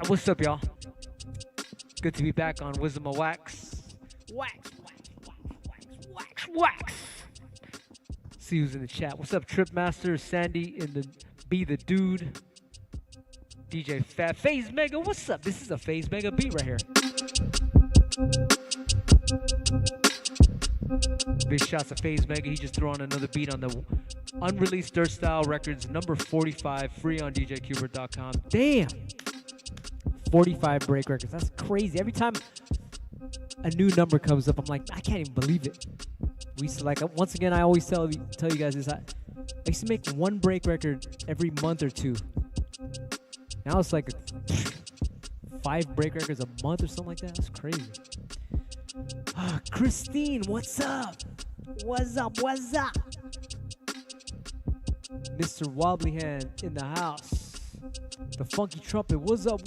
What's up, y'all? Good to be back on Wisdom of Wax. Wax. See who's in the chat. What's up, Tripmaster, Sandy in the Be the Dude, DJ Fat, Phase Mega. What's up? This is a Phase Mega beat right here. Big shots to Phase Mega. He just threw on another beat on the unreleased Dirt Style Records, number 45, free on DJQbert.com. Damn. 45 break records. That's crazy. Every time a new number comes up, I'm like, I can't even believe it. We used to, like, once again, I always tell you guys this. I used to make one break record every month or two. Now it's like 5 break records a month or something like that. That's crazy. Christine, what's up? What's up? Mr. Wobbly Hand in the house. The Funky Trumpet, what's up?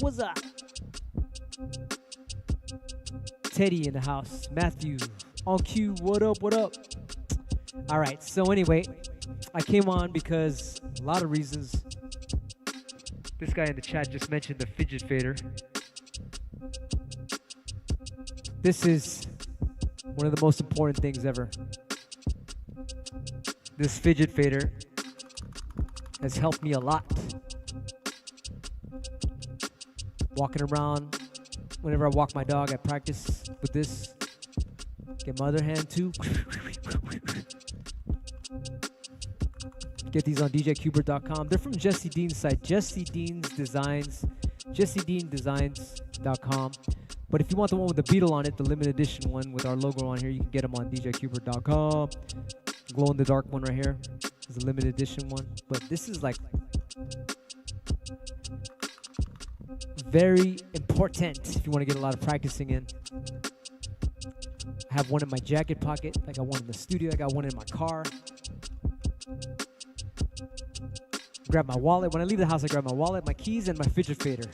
Teddy in the house. Matthew on cue, what up? All right, so anyway, I came on because a lot of reasons. This guy in the chat just mentioned the Fidget Fader. This is one of the most important things ever. This Fidget Fader has helped me a lot. Walking around, whenever I walk my dog, I practice with this. Get my other hand too. Get these on DJQbert.com. They're from Jesse Dean's site, JesseDeansDesigns.com. But if you want the one with the beetle on it, the limited edition one with our logo on here, you can get them on DJQbert.com. Glow in the dark one right here is a limited edition one. But this is like very important if you want to get a lot of practicing in. I have one in my jacket pocket. I got one in the studio. I got one in my car. Grab my wallet. When I leave the house, I grab my wallet, my keys, and my Fidget Fader.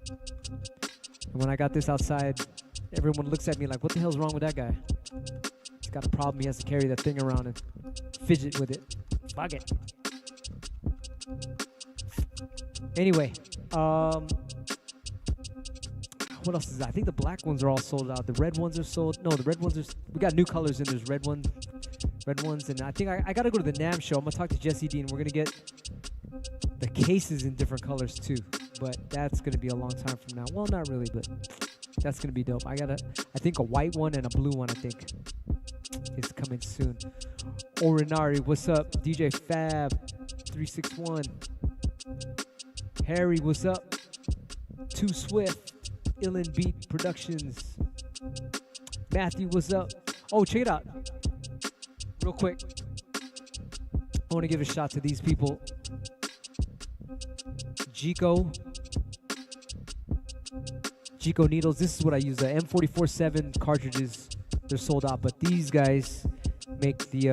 And when I got this outside, everyone looks at me like, what the hell's wrong with that guy? He's got a problem. He has to carry that thing around and fidget with it. Fuck it. Anyway, what else is that? I think the black ones are all sold out. The red ones are sold. No, the red ones are. We got new colors in. There's red ones, and I think I got to go to the NAMM show. I'm gonna talk to Jesse Dean. We're gonna get the cases in different colors too. But that's gonna be a long time from now. Well, not really, but that's gonna be dope. I think a white one and a blue one. I think is coming soon. Orinari, what's up? DJ Fab 361. Harry, what's up? Too Swift, Illin Beat Productions. Matthew, what's up? Oh, check it out. Real quick. I want to give a shout to these people. Jico needles. This is what I use. The M44-7 cartridges they're sold out. But these guys make the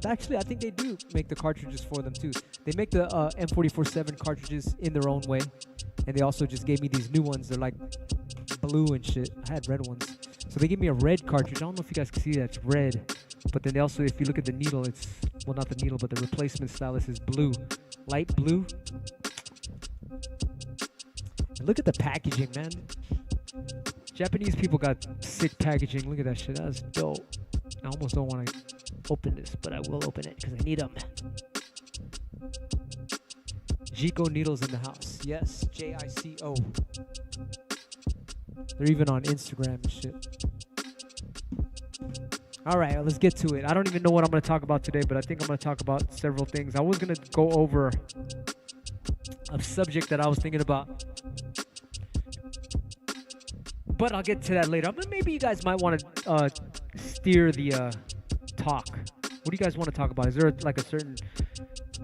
actually I think they do make the cartridges for them too. They make the M44-7 cartridges in their own way, and they also just gave me these new ones. They're like blue and shit. I had red ones, so they gave me a red cartridge. I don't know if you guys can see that, it's red. But then they also, if you look at the needle, it's, well, not the needle, but the replacement stylus is blue, light blue. And look at the packaging, man. Japanese people got sick packaging. Look at that shit. That's dope. I almost don't want to open this, but I will open it because I need them. Jico needles in the house. Yes, Jico. They're even on Instagram and shit. All right, let's get to it. I don't even know what I'm going to talk about today, but I think I'm going to talk about several things. I was going to go over a subject that I was thinking about, but I'll get to that later. But maybe you guys might want to steer the talk. What do you guys want to talk about? Is there like a certain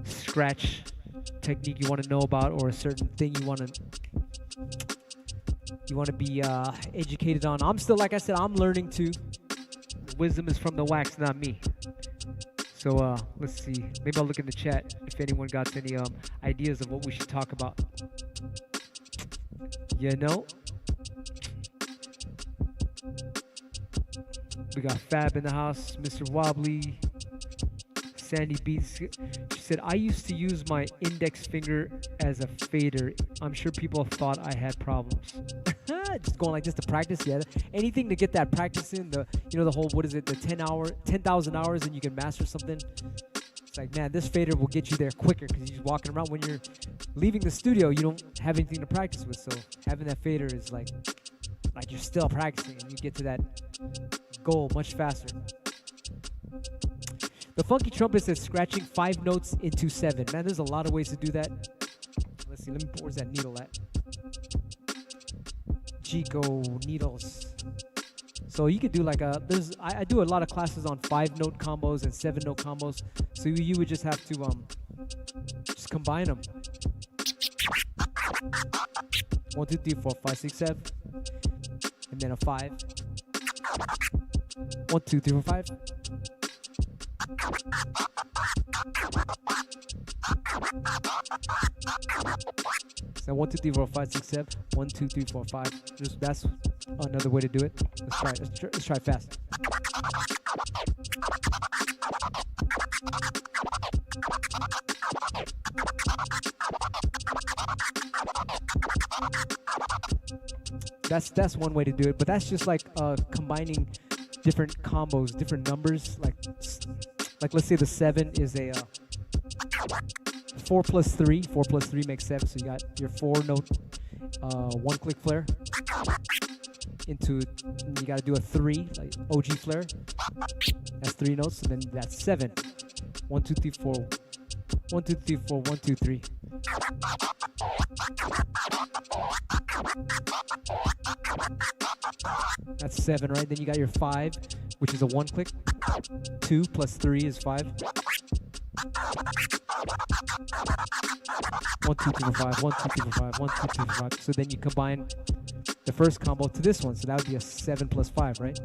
scratch technique you want to know about, or a certain thing you want to be educated on? I'm still, like I said, I'm learning too. Wisdom is from the wax, not me. So let's see. Maybe I'll look in the chat if anyone got any ideas of what we should talk about. You know? We got Fab in the house, Mr. Wobbly, Sandy Beats. She said, I used to use my index finger as a fader. I'm sure people thought I had problems. Just going like this to practice, yeah. Anything to get that practice in, the whole, what is it, the 10,000 hours and you can master something. It's like, man, this fader will get you there quicker because you're just walking around. When you're leaving the studio, you don't have anything to practice with. So having that fader is like you're still practicing and you get to that goal much faster. The Funky Trumpet says scratching 5 notes into 7. Man, there's a lot of ways to do that. Let's see, where's that needle at? Jico needles. So you could do like I do a lot of classes on 5-note combos and 7-note combos. So you would just have to just combine them. 1, 2, 3, 4, 5, 6, 7, and then a 5. 1, 2, 3, 4, 5. So 1, 2, 3, 4, 5, 6, 7. 1, 2, 3, 4, 5. That's another way to do it. Let's try it. Let's try it fast. That's one way to do it, but that's just like combining different combos, different numbers. Like let's say the 7 is a 4 plus 3. 4 plus 3 makes 7. So you got your 4-note 1-click flare. You got to do a 3, like OG flare. That's 3 notes, and then that's 7. 1, 2, 3, 4. 1, 2, 3, 4. 1, 2, 3. That's 7, right? Then you got your 5, which is a 1-click. 2 plus 3 is 5. 1, 2, 3, 4, 5. 1, 2, 3, 4, 5. 1, 2, 3, 4, 5. So then you combine the first combo to this one. So that would be a 7 plus 5, right?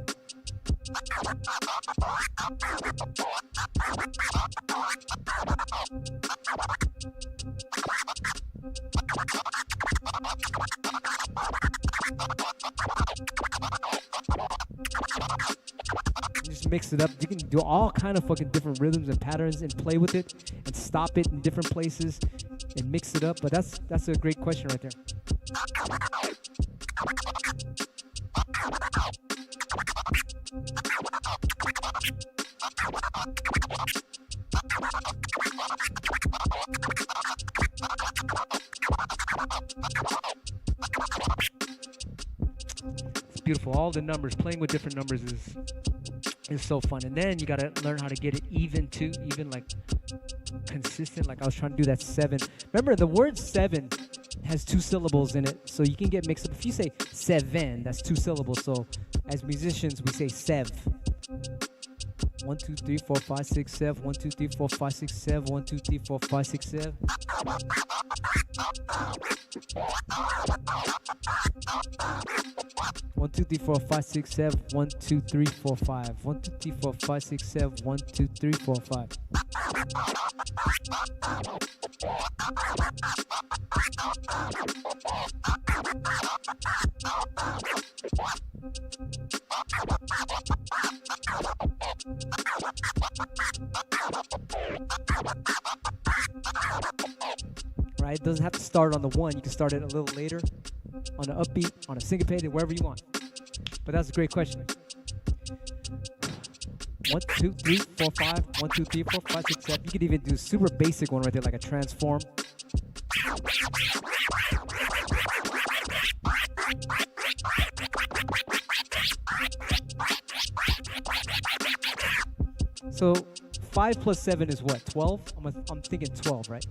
Just mix it up. You can do all kind of fucking different rhythms and patterns and play with it and stop it in different places and mix it up. But that's a great question right there. It's beautiful. All the numbers, playing with different numbers is so fun. And then you gotta learn how to get it even too, even like consistent. Like I was trying to do that 7. Remember, the word 7 has 2 syllables in it, so you can get mixed up. If you say 7, that's 2 syllables. So as musicians, we say sev. 1, 2, 3, 4, 5, 6, 7. 1, 2, 3, 4, 5, 6, 7. 1, 2, 3, 4, 5, 6, 7. 1, 1, 2, 3, 4, 5, 6, 7. 1, 2, 3, 4, 5. 1, 2, 3, 4, 5, 6, 7. 1, 2, 3, 4, 5. Right? It doesn't have to start on the 1. You can start it a little later, on an upbeat, on a syncopated, wherever you want. But that's a great question. 1, 2, 3, 4, 5. 1, 2, 3, 4, 5, 6, 7. You could even do a super basic one right there, like a transform. So 5 plus 7 is what? 12? I'm thinking 12, right?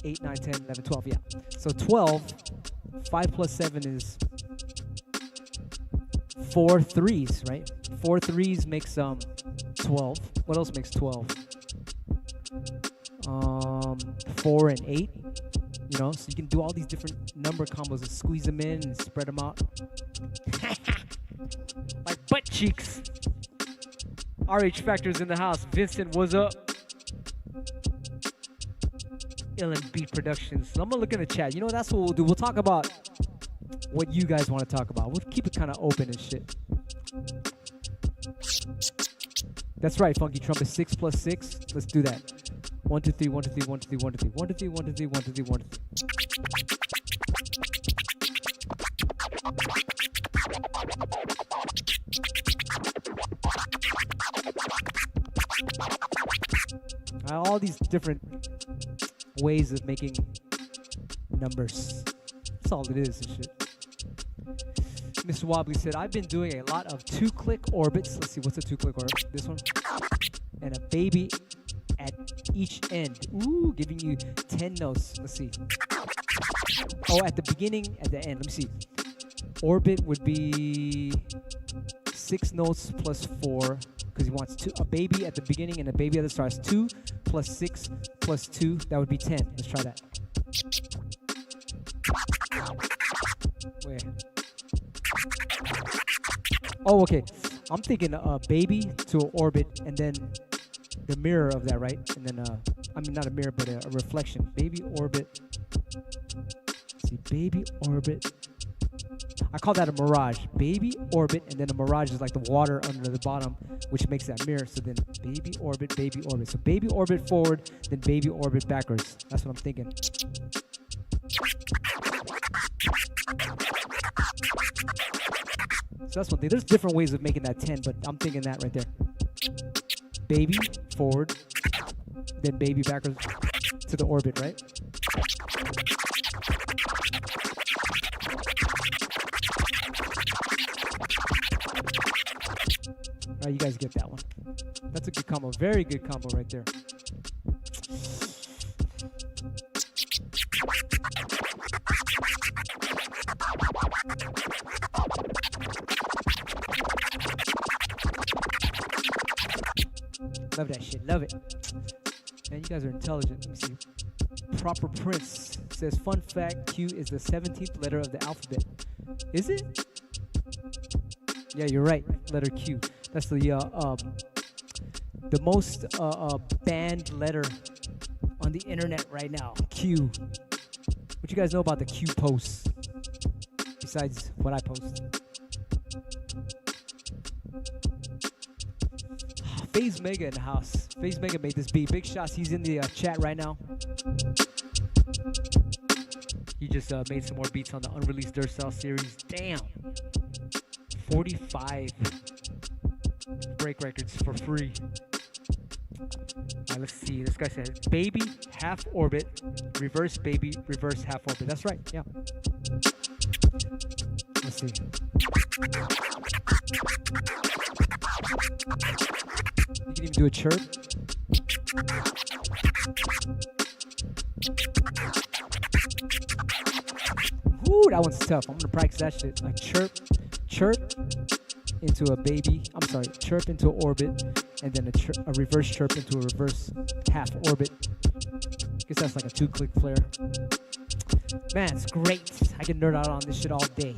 8, 9, 10, 11, 12, yeah. So 12, 5 plus 7 is 4 threes, right? 4 threes makes 12. What else makes 12? 4 and 8. You know, so you can do all these different number combos and squeeze them in and spread them out. Like butt cheeks. RH Factor's in the house. Vincent, what's up? Beat Productions. So I'm gonna look in the chat. You know, that's what we'll do. We'll talk about what you guys want to talk about. We'll keep it kind of open and shit. That's right, Funky Trumpet. 6 plus 6. Let's do that. 1, 2, 3, 1, 2, 3, 1, 2, 3, 1, 2, 3, 1, 2, 3, 1, 2, 3, 1, 2, 3, 1, 2, 3. All these different ways of making numbers. That's all it is and shit. Mr. Wobbly said, I've been doing a lot of 2-click orbits. Let's see, what's a 2-click orbit? This one. And a baby at each end. Ooh, giving you 10 notes. Let's see. Oh, at the beginning, at the end. Let me see. Orbit would be 6 notes plus 4. Because he wants a baby at the beginning and a baby at the start. 2 plus 6 plus 2. That would be 10. Let's try that. Where? Oh, okay. I'm thinking a baby to an orbit and then the mirror of that, right? And then, I mean, not a mirror, but a reflection. Baby orbit. Let's see, baby orbit. I call that a mirage. Baby orbit, and then a mirage is like the water under the bottom, which makes that mirror. So then baby orbit, baby orbit. So baby orbit forward, then baby orbit backwards. That's what I'm thinking. So that's one thing. There's different ways of making that 10, but I'm thinking that right there. Baby forward, then baby backwards to the orbit, right? All right, you guys get that one. That's a good combo. Very good combo right there. Love that shit. Love it. Man, you guys are intelligent. Let me see. Proper Prince says, fun fact, Q is the 17th letter of the alphabet. Is it? Yeah, you're right. Letter Q. That's the most banned letter on the internet right now. Q. What you guys know about the Q posts? Besides what I post. FaZe Mega in the house. FaZe Mega made this beat. Big shots. He's in the chat right now. He just made some more beats on the unreleased Dirt Style series. Damn. 45 break records for free. Alright, let's see. This guy said baby, half orbit, reverse baby, reverse half orbit. That's right, yeah. Let's see. You can even do a chirp. Ooh, that one's tough. I'm gonna practice that shit. Like chirp into a baby. I'm sorry, chirp into an orbit, and then a reverse chirp into a reverse half orbit. I guess that's like a 2-click flare. Man, it's great. I can nerd out on this shit all day.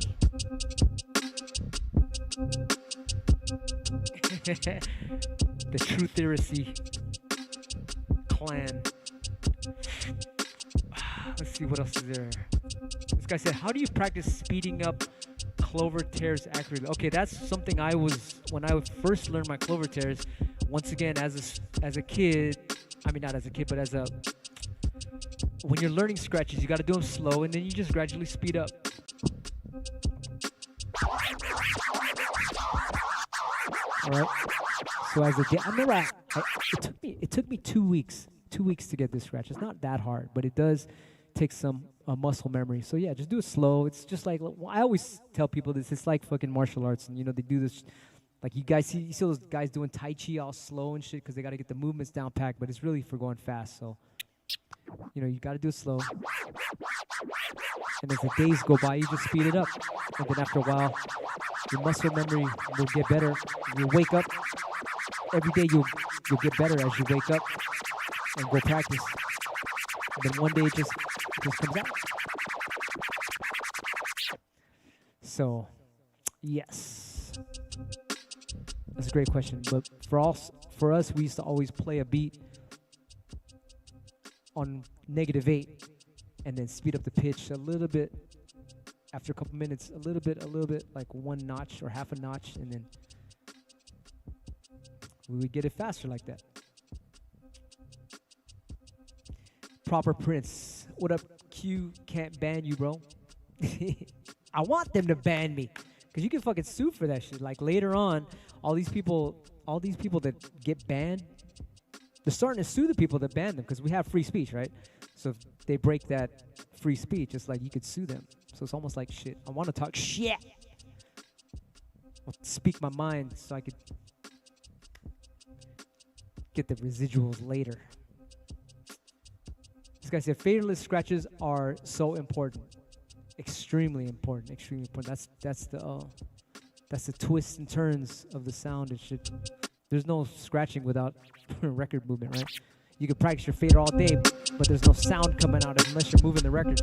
The True Theorisy clan. Let's see, what else is there? This guy said, how do you practice speeding up clover tears accurately? Okay, that's something I was, when I first learned my clover tears, once again, as a kid, I mean, not as a kid, but when you're learning scratches, you got to do them slow, and then you just gradually speed up. All right. So as a kid, I remember it took me 2 weeks to get this scratch. It's not that hard, but it does take some muscle memory. So yeah, just do it slow. It's just like, I always tell people this. It's like fucking martial arts, and they do this. Like you guys see those guys doing Tai Chi all slow and shit because they got to get the movements down packed, but it's really for going fast. So you got to do it slow. And as the days go by, you just speed it up. And then after a while, your muscle memory will get better. You'll wake up. Every day you'll get better as you wake up and go practice. And then one day it just comes out. So, yes. That's a great question. But for us, we used to always play a beat on -8 and then speed up the pitch a little bit after a couple minutes, a little bit, like 1 notch or half a notch, and then we would get it faster like that. Proper Prince. What up, Q? Can't ban you, bro. I want them to ban me, because you can fucking sue for that shit. Like later on, all these people that get banned, they're starting to sue the people that ban them, because we have free speech, right? So if they break that free speech, it's like you could sue them. So it's almost like shit. I want to talk shit. I'll speak my mind so I could get the residuals later. This guy said, faderless scratches are so important. Extremely important. Extremely important. That's the twists and turns of the sound and shit. There's no scratching without record movement, right? You can practice your fader all day, but there's no sound coming out unless you're moving the record.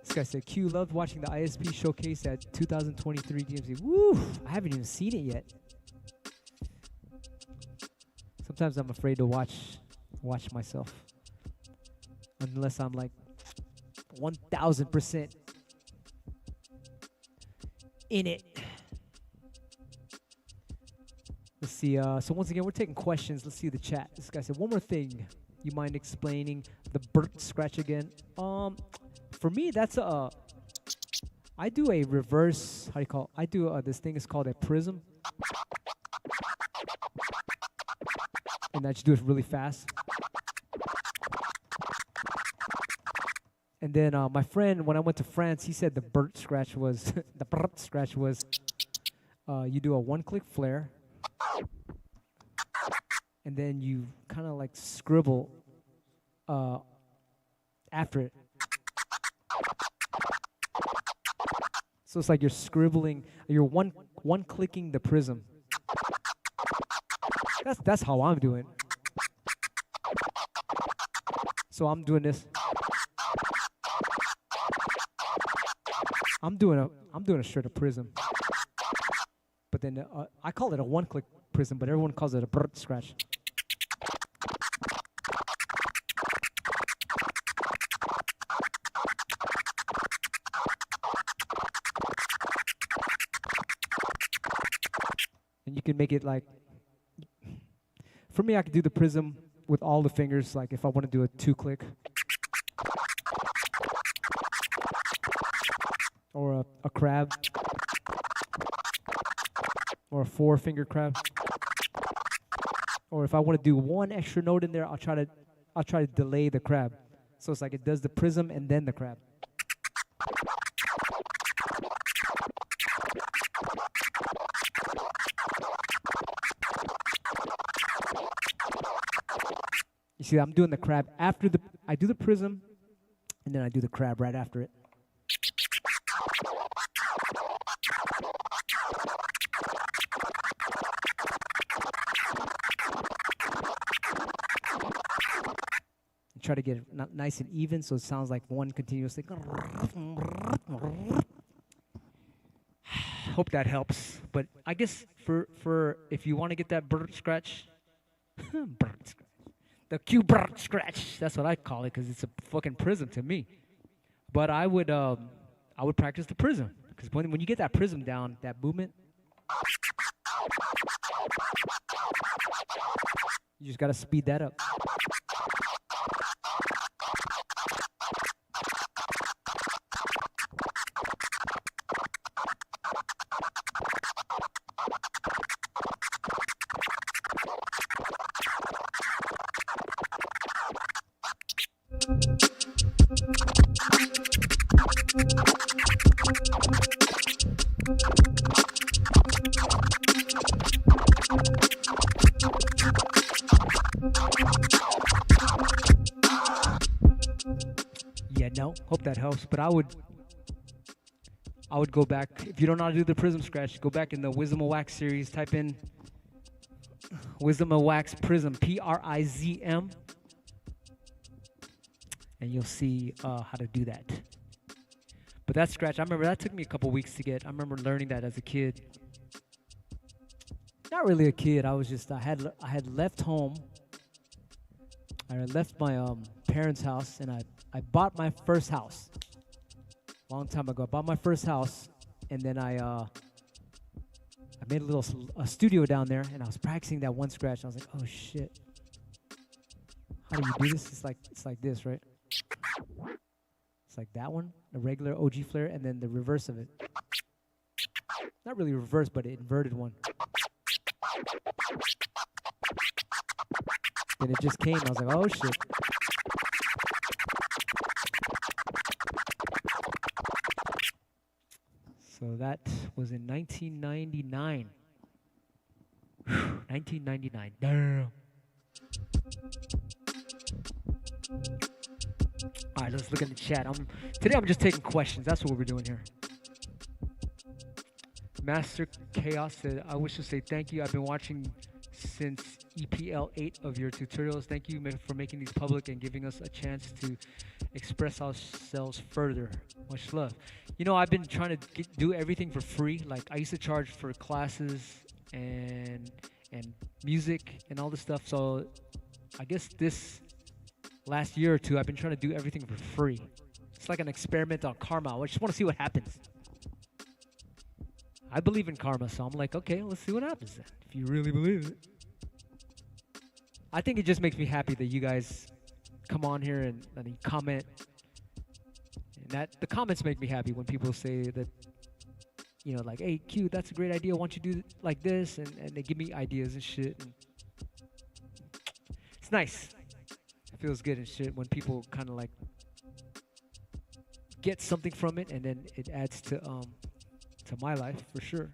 This guy said, Q loved watching the ISP showcase at 2023 DMC. Woo! I haven't even seen it yet. Sometimes I'm afraid to watch myself. Unless I'm like 1000% in it. Let's see. So once again, we're taking questions. Let's see the chat. This guy said, one more thing. You mind explaining the Burt scratch again? For me, that's I do a reverse. How do you call it? I do this thing is called a Prism, and I just do it really fast. And then my friend, when I went to France, he said the Burt scratch was you do a 1-click flare, and then you kind of like scribble after it. So it's like you're scribbling, you're one clicking the prism. That's how I'm doing. So I'm doing this. I'm doing a straight up prism. But then I call it a 1-click prism, but everyone calls it a Burt scratch. And you can make it like, for me, I could do the prism with all the fingers, like if I want to do a 2-click. Or a crab. Or a 4-finger crab. Or if I want to do one extra note in there, I'll try to delay the crab. So it's like it does the prism and then the crab. You see, I'm doing the crab after I do the prism, and then I do the crab right after it. Try to get it nice and even so it sounds like one continuous thing. Hope that helps. But I guess for if you want to get that Burr scratch, Burr scratch, the Qbert scratch. That's what I call it because it's a fucking prism to me. But I would practice the prism because when you get that prism down, that movement, you just gotta speed that up. Hope that helps. But I would go back. If you don't know how to do the prism scratch, go back in the Wisdom of Wax series. Type in Wisdom of Wax Prism, P-R-I-Z-M, and you'll see how to do that. But that scratch, I remember that took me a couple weeks to get. I remember learning that as a kid. Not really a kid. I had left home. I left my parents' house, and I bought my first house a long time ago. I bought my first house, and then I made a studio down there, and I was practicing that one scratch. I was like, oh shit, how do you do this? It's like this, right? It's like that one, the regular OG flare, and then the reverse of it. Not really reverse, but an inverted one. Then it just came. I was like, oh shit. So that was in 1999. 1999. Damn. All right, let's look at the chat. Today I'm just taking questions. That's what we're doing here. Master Chaos said, I wish to say thank you. I've been watching since EPL 8 of your tutorials. Thank you for making these public and giving us a chance to express ourselves further. Much love. You know, I've been trying to do everything for free. Like, I used to charge for classes and music and all this stuff. So I guess this last year or two, I've been trying to do everything for free. It's like an experiment on karma. I just want to see what happens. I believe in karma, so I'm like, okay, let's see what happens then, if you really believe it. I think it just makes me happy that you guys come on here and you comment. And that the comments make me happy when people say that, you know, like, hey, Q, that's a great idea. Why don't you do it like this? And they give me ideas and shit. And it's nice. It feels good and shit when people kind of like get something from it, and then it adds to my life for sure.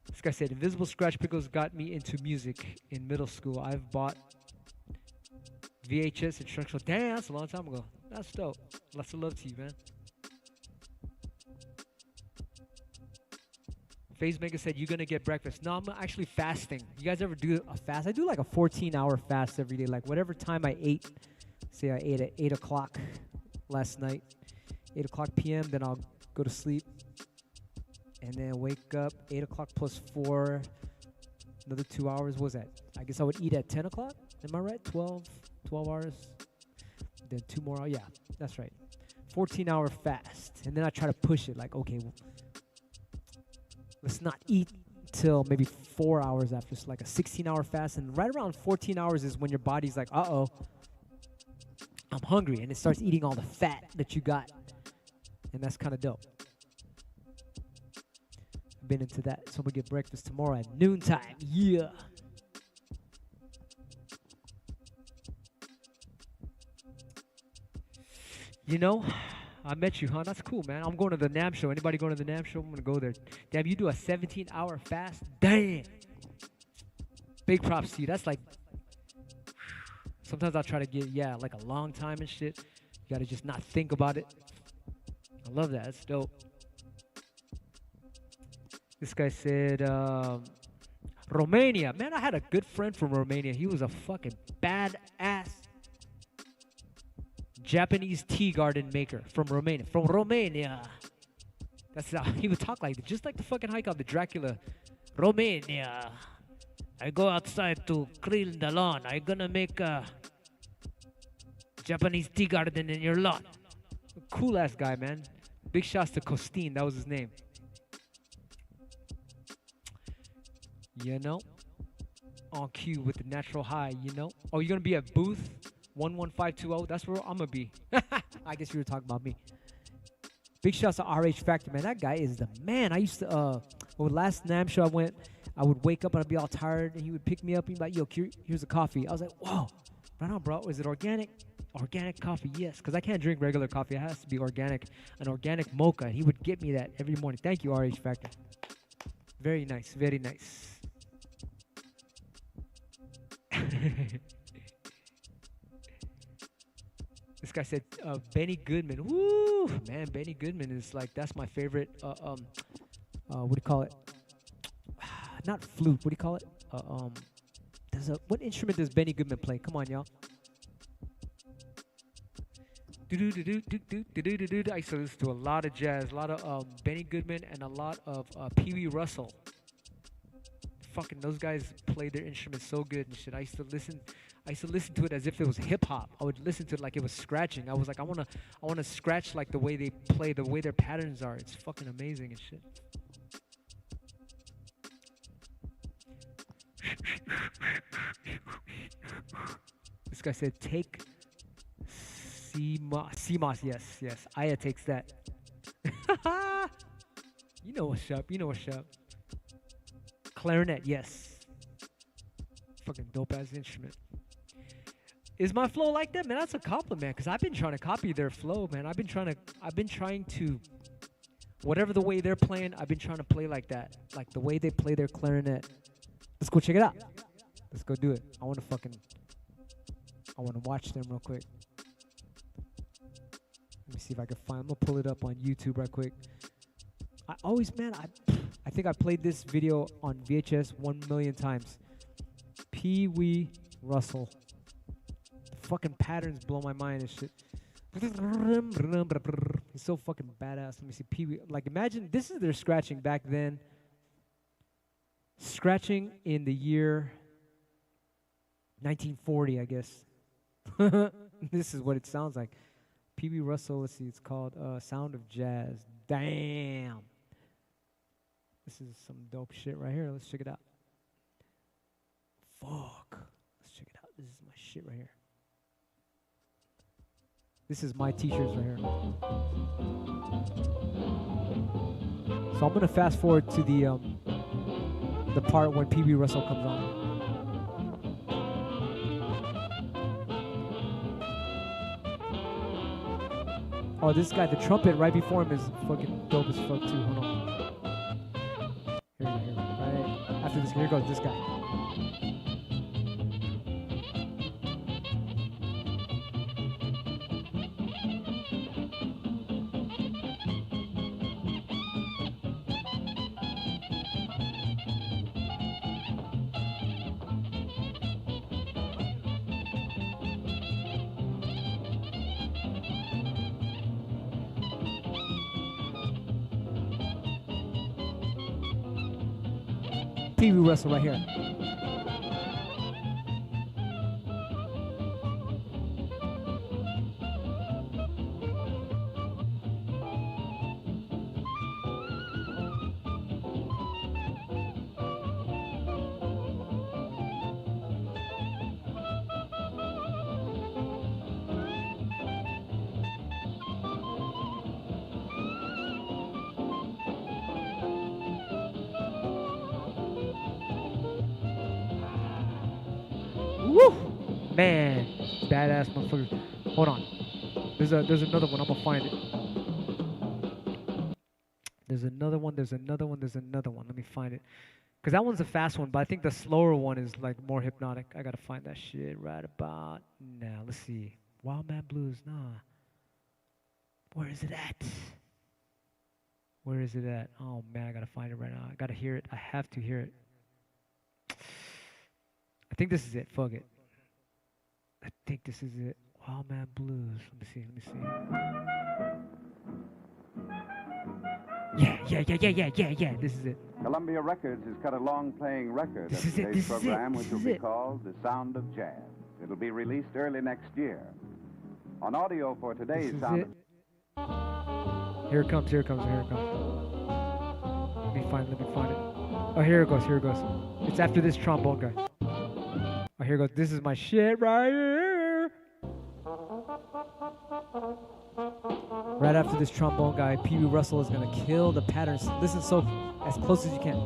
This guy said, Invisibl Chat Piklz got me into music in middle school. I've bought VHS instructional. Damn, that's a long time ago. That's dope. Lots of love to you, man. FaZe Mega said, you're going to get breakfast. No, I'm actually fasting. You guys ever do a fast? I do like a 14-hour fast every day. Like whatever time I ate. Say I ate at 8 o'clock last night. 8 o'clock p.m. Then I'll go to sleep. And then wake up 8 o'clock plus 4. Another 2 hours. What was that? I guess I would eat at 10 o'clock. Am I right? 12 hours. Then 2 more hours. Yeah, that's right. 14-hour fast. And then I try to push it. Like, okay, well, let's not eat till maybe 4 hours after. So like a 16-hour fast. And right around 14 hours is when your body's like, uh-oh, I'm hungry. And it starts eating all the fat that you got. And that's kind of dope. Been into that, so I'm gonna get breakfast tomorrow at noontime. Yeah. You know, I met you, huh? That's cool, man. I'm going to the NAMM show. Anybody going to the NAMM show? I'm gonna go there. Damn, you do a 17-hour fast? Damn. Big props to you. That's like, sometimes I'll try to get, like a long time and shit. You gotta just not think about it. I love that. That's dope. This guy said, Romania. Man, I had a good friend from Romania. He was a fucking badass Japanese tea garden maker from Romania. That's how he would talk like, just like the fucking hike on the Dracula. Romania. I go outside to clean the lawn. I gonna make a Japanese tea garden in your lawn. Cool ass guy, man. Big shouts to Costin. That was his name. You know? On cue with the natural high, you know? Oh, you're gonna be at booth 11520? That's where I'm gonna be. I guess you were talking about me. Big shouts to RH Factor, man. That guy is the man. I used to, well, last NAMM show I went, I would wake up and I'd be all tired, and he would pick me up and he'd be like, yo, here's a coffee. I was like, whoa, right on, bro. Is it organic? Organic coffee, yes. Because I can't drink regular coffee. It has to be organic, an organic mocha. And he would get me that every morning. Thank you, RH Factor. Very nice, very nice. This guy said Benny Goodman. Woo, man, Benny Goodman is like, that's my favorite. What do you call it? Not flute. What do you call it? What instrument does Benny Goodman play? Come on, y'all. I used to listen to a lot of jazz, a lot of Benny Goodman, and a lot of Pee Wee Russell. Fucking those guys played their instruments so good and shit. I used to listen to it as if it was hip hop. I would listen to it like it was scratching. I was like, I wanna scratch like the way they play, the way their patterns are. It's fucking amazing and shit. This guy said, take CMOS. Yes. Aya takes that. You know what's up. Clarinet, yes. Fucking dope ass instrument. Is my flow like that, man? That's a compliment, because I've been trying to copy their flow, man. I've been trying to whatever the way they're playing, I've been trying to play like that. Like the way they play their clarinet. Let's go check it out. Let's go do it. I want to watch them real quick. Let me see if I can find. I'm gonna pull it up on YouTube right quick. I think I played this video on VHS 1,000,000 times. Pee Wee Russell. The fucking patterns blow my mind and shit. He's so fucking badass. Let me see. Pee Wee. Like, imagine this is their scratching back then. Scratching in the year 1940, I guess. This is what it sounds like. Pee Wee Russell, let's see, it's called Sound of Jazz. Damn. This is some dope shit right here. Let's check it out. Fuck. Let's check it out. This is my shit right here. This is my t-shirts right here. So I'm gonna fast forward to the part when Pee Wee Russell comes on. Oh, this guy, the trumpet right before him is fucking dope as fuck too. Hold on. Here, right after this, here goes this guy. Pee Wee Russell right here. Man, badass motherfucker. Hold on. There's another one. I'm gonna find it. There's another one. Let me find it. Cause that one's a fast one, but I think the slower one is like more hypnotic. I gotta find that shit right about now. Let's see. Wild Man Blues. Nah. Where is it at? Oh man, I gotta find it right now. I gotta hear it. I have to hear it. I think this is it. Fuck it. I think this is it. Wild Man Blues. Let me see. Yeah. This is it. Columbia Records has cut a long-playing record This of is it, today's this is it, program, this which will is be it. called The Sound of Jazz. It'll be released early next year. On audio for today's This is Sound it. Here it comes. Let me find it. Oh, here it goes. It's after this trombone guy. Oh, here it goes. This is my shit right here. Right after this trombone guy, Pee Wee Russell is gonna kill the patterns. Listen so as close as you can.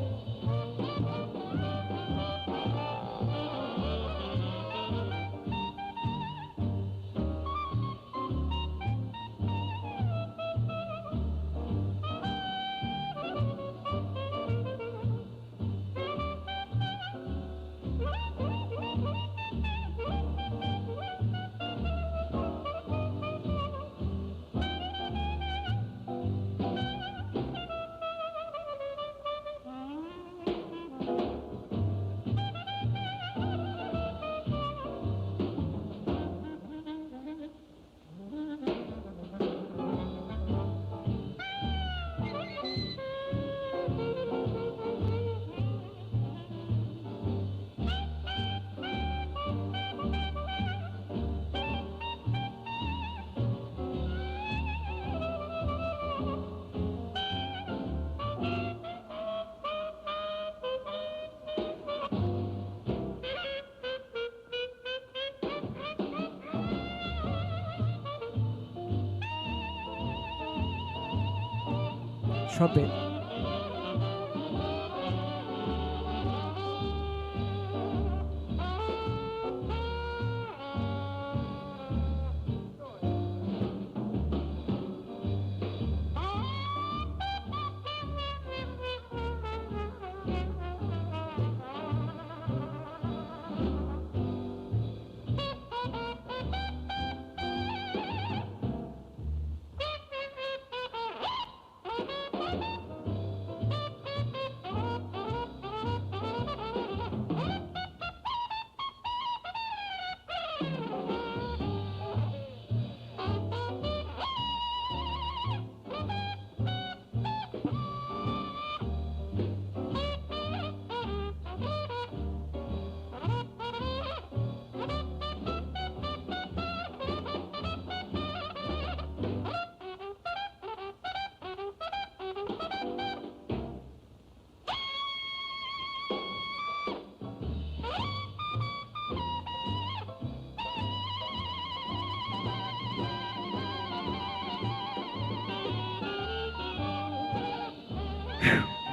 Trumpet.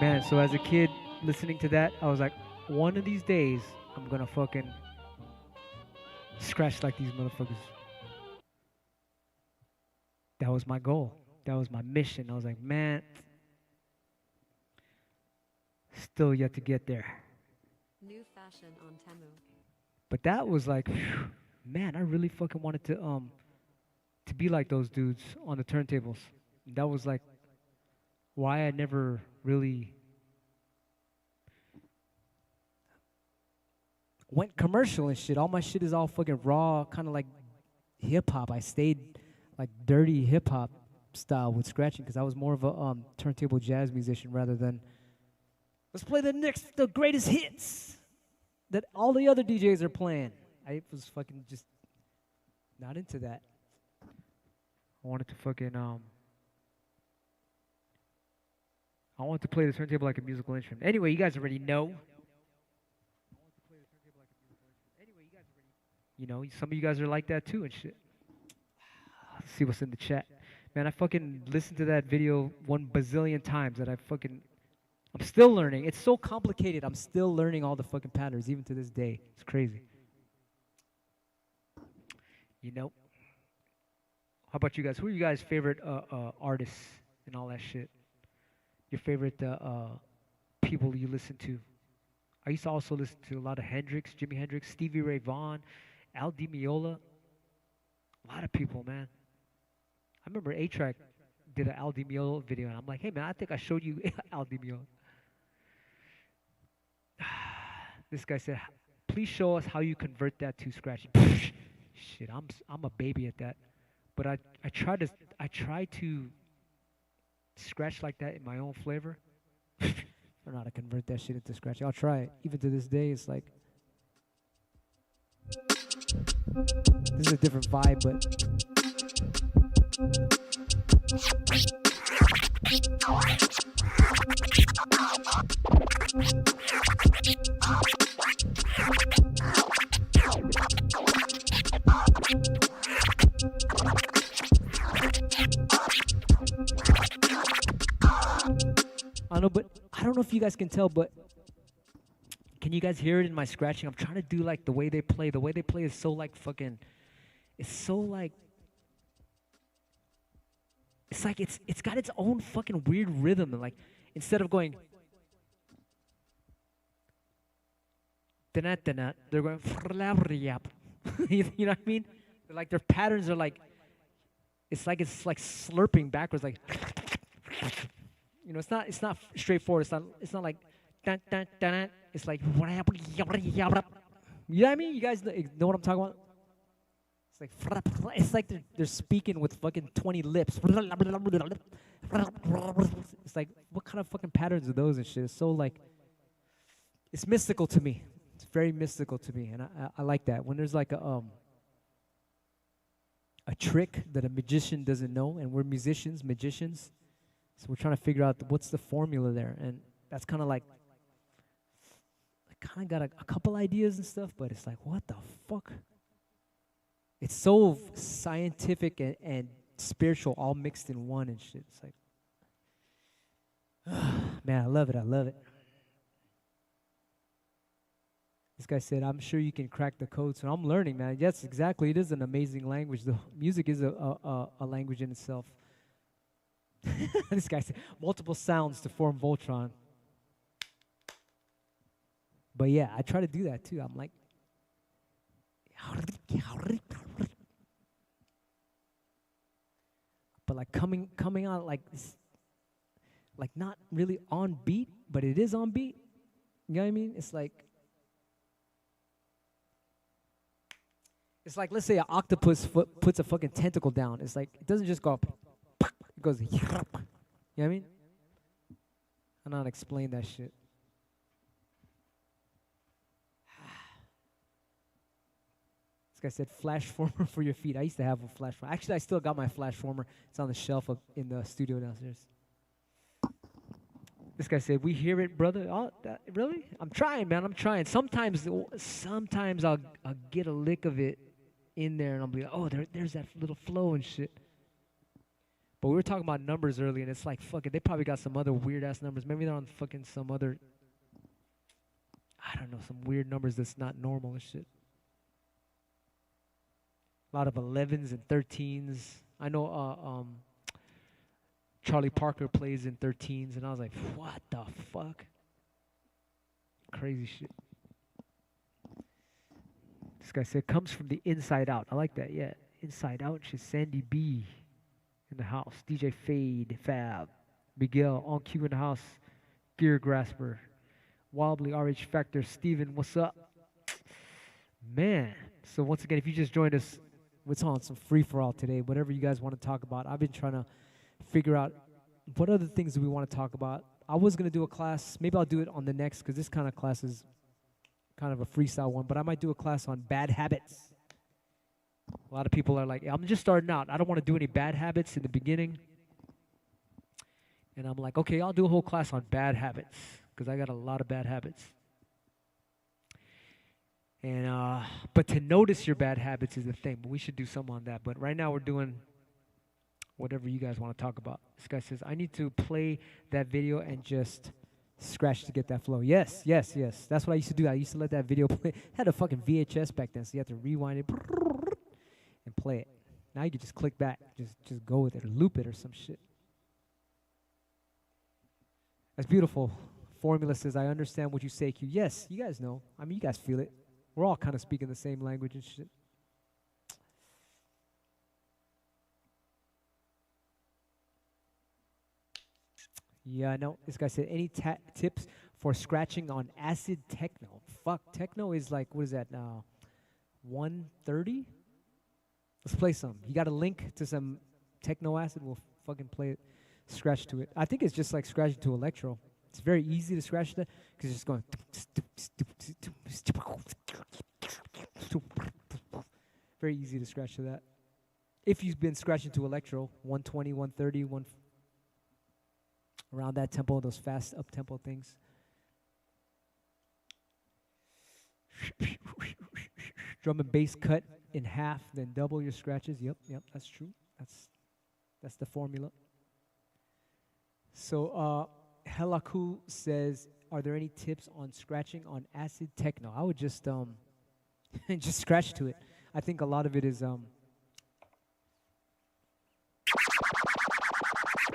Man, so as a kid listening to that, I was like, one of these days, I'm gonna fucking scratch like these motherfuckers. That was my goal. That was my mission. I was like, man, still yet to get there. New fashion on Temu. But that was like, man, I really fucking wanted to be like those dudes on the turntables. That was like why I never really went commercial and shit. All my shit is all fucking raw, kind of like hip hop. I stayed like dirty hip hop style with scratching because I was more of a turntable jazz musician rather than let's play the greatest hits that all the other DJs are playing. I was fucking just not into that. I wanted to fucking I wanted to play the turntable like a musical instrument. Anyway, you guys already know. You know, some of you guys are like that too and shit. Let's see what's in the chat. Man, I fucking listened to that video 1 bazillion times that I'm still learning. It's so complicated. I'm still learning all the fucking patterns even to this day. It's crazy. You know? How about you guys? Who are you guys' favorite artists and all that shit? Your favorite people you listen to? I used to also listen to a lot of Hendrix, Jimi Hendrix, Stevie Ray Vaughan, Al Di Meola. A lot of people, man. I remember A-Track did an Al Di Meola video, and I'm like, hey, man, I think I showed you Al Di Meola. This guy said, please show us how you convert that to scratching. Shit, I'm a baby at that. But I try to scratch like that in my own flavor. I don't know how to convert that shit into scratch. I'll try it. Even to this day, it's like this is a different vibe, but I know, but I don't know if you guys can tell, but can you guys hear it in my scratching? I'm trying to do like the way they play. The way they play is so like fucking, it's so like, it's like it's got its own fucking weird rhythm. And like instead of going, they're going, you know what I mean? They're like their patterns are like, it's like slurping backwards, like. You know, it's not straightforward. It's not like dun, dun, dun, dun. It's like you know what I mean? You guys know what I'm talking about? It's like they're speaking with fucking 20 lips. It's like, what kind of fucking patterns are those and shit? It's so like, it's mystical to me. It's very mystical to me, and I like that. When there's like a trick that a magician doesn't know, and we're magicians. So we're trying to figure out what's the formula there, and that's kind of like, I kind of got a couple ideas and stuff, but it's like, what the fuck? It's so scientific and spiritual all mixed in one and shit. It's like, man, I love it. This guy said, I'm sure you can crack the code, so I'm learning, man. Yes, exactly. It is an amazing language. The music is a language in itself. This guy said multiple sounds to form Voltron. But yeah, I try to do that too. I'm like, but like coming out like this, like not really on beat, but it is on beat. You know what I mean? It's like let's say an octopus puts a fucking tentacle down. It's like it doesn't just go up. It goes, you know what I mean? I don't know how to explain that shit. This guy said flash former for your feet. I used to have a flash former. Actually, I still got my flash former. It's on the shelf up in the studio downstairs. This guy said, we hear it, brother. Oh, really? I'm trying, man. I'm trying. Sometimes I'll get a lick of it in there, and I'll be like, oh, there's that little flow and shit. But we were talking about numbers earlier, and it's like, fuck it, they probably got some other weird-ass numbers. Maybe they're on fucking some other, I don't know, some weird numbers that's not normal and shit. A lot of 11s and 13s. I know Charlie Parker plays in 13s, and I was like, what the fuck? Crazy shit. This guy said, comes from the inside out. I like that, yeah. Inside out, she's Sandy B. in the house. DJ Fade, Fab, Miguel, on cue in the house. Gear Grasper, Wobbly, RH Factor, Steven, what's up? Man, so once again, if you just joined us, we're on some free-for-all today. Whatever you guys want to talk about. I've been trying to figure out what other things do we want to talk about. I was going to do a class. Maybe I'll do it on the next, because this kind of class is kind of a freestyle one. But I might do a class on bad habits. A lot of people are like, I'm just starting out. I don't want to do any bad habits in the beginning. And I'm like, okay, I'll do a whole class on bad habits, because I got a lot of bad habits. And but to notice your bad habits is the thing. But we should do some on that. But right now we're doing whatever you guys want to talk about. This guy says, I need to play that video and just scratch to get that flow. Yes. That's what I used to do. I used to let that video play. I had a fucking VHS back then, so you have to rewind it and play it. Now you can just click back. Just go with it or loop it or some shit. That's beautiful. Formula says, I understand what you say, Q. Yes, you guys know. I mean, you guys feel it. We're all kind of speaking the same language and shit. Yeah, I know. This guy said, any tips for scratching on acid techno? Fuck, techno is like, what is that now? 130? Let's play some. You got a link to some techno acid? We'll fucking play it. scratch to it. I think it's just like scratching to electro. It's very easy to scratch that because it's just going. Very easy to scratch to that. If you've been scratching to electro, 120, 130, around that tempo, those fast up tempo things. Drum and bass cut in half, then double your scratches. Yep, that's true. That's the formula. So Helaku says, are there any tips on scratching on acid techno? I would just just scratch to it. I think a lot of it is I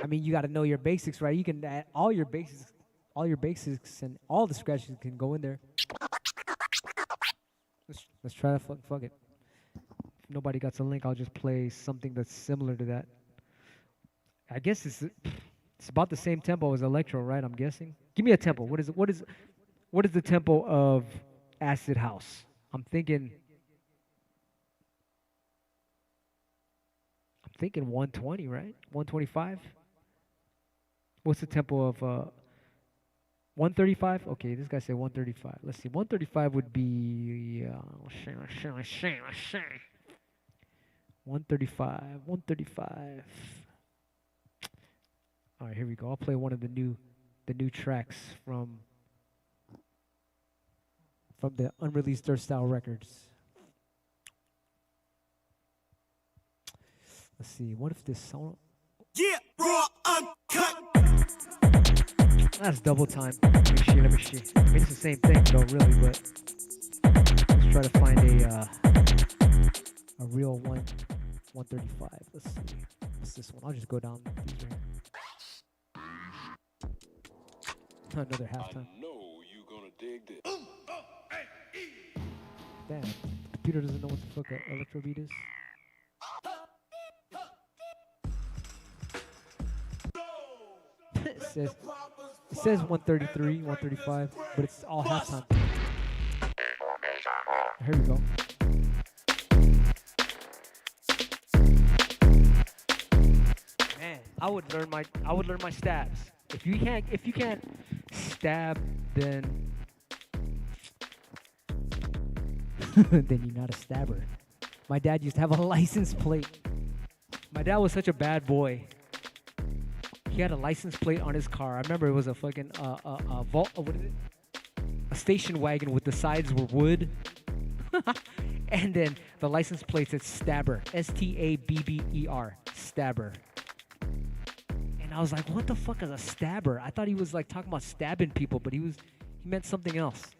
mean, you got to know your basics, right? You can add all your basics, and all the scratches can go in there. Let's try to fuck it. If nobody got the link, I'll just play something that's similar to that. I guess it's about the same tempo as electro, right? I'm guessing. Give me a tempo. What is the tempo of acid house? I'm thinking 120, right? 125. What's the tempo of 135? Okay, this guy said 135. Let's see. 135 would be 135. All right, here we go. I'll play one of the new tracks from the unreleased Dirt Style records. Let's see. What if this song? Yeah, raw uncut. That's double time. Let me see. I mean, it's the same thing, though, really. But let's try to find a real 135. Let's see. What's this one? I'll just go down these here. Another halftime. I know you gonna dig this. Damn, the computer doesn't know what the fuck an electro beat is. It says 133, 135, but it's all halftime. Here we go. Man, I would learn my stabs. If you can't stab, then then you're not a stabber. My dad used to have a license plate. My dad was such a bad boy. He had a license plate on his car. I remember it was a fucking what is it? A station wagon with the sides were wood. And then the license plate said Stabber. Stabber. Stabber. And I was like, what the fuck is a stabber? I thought he was like talking about stabbing people, but he meant something else.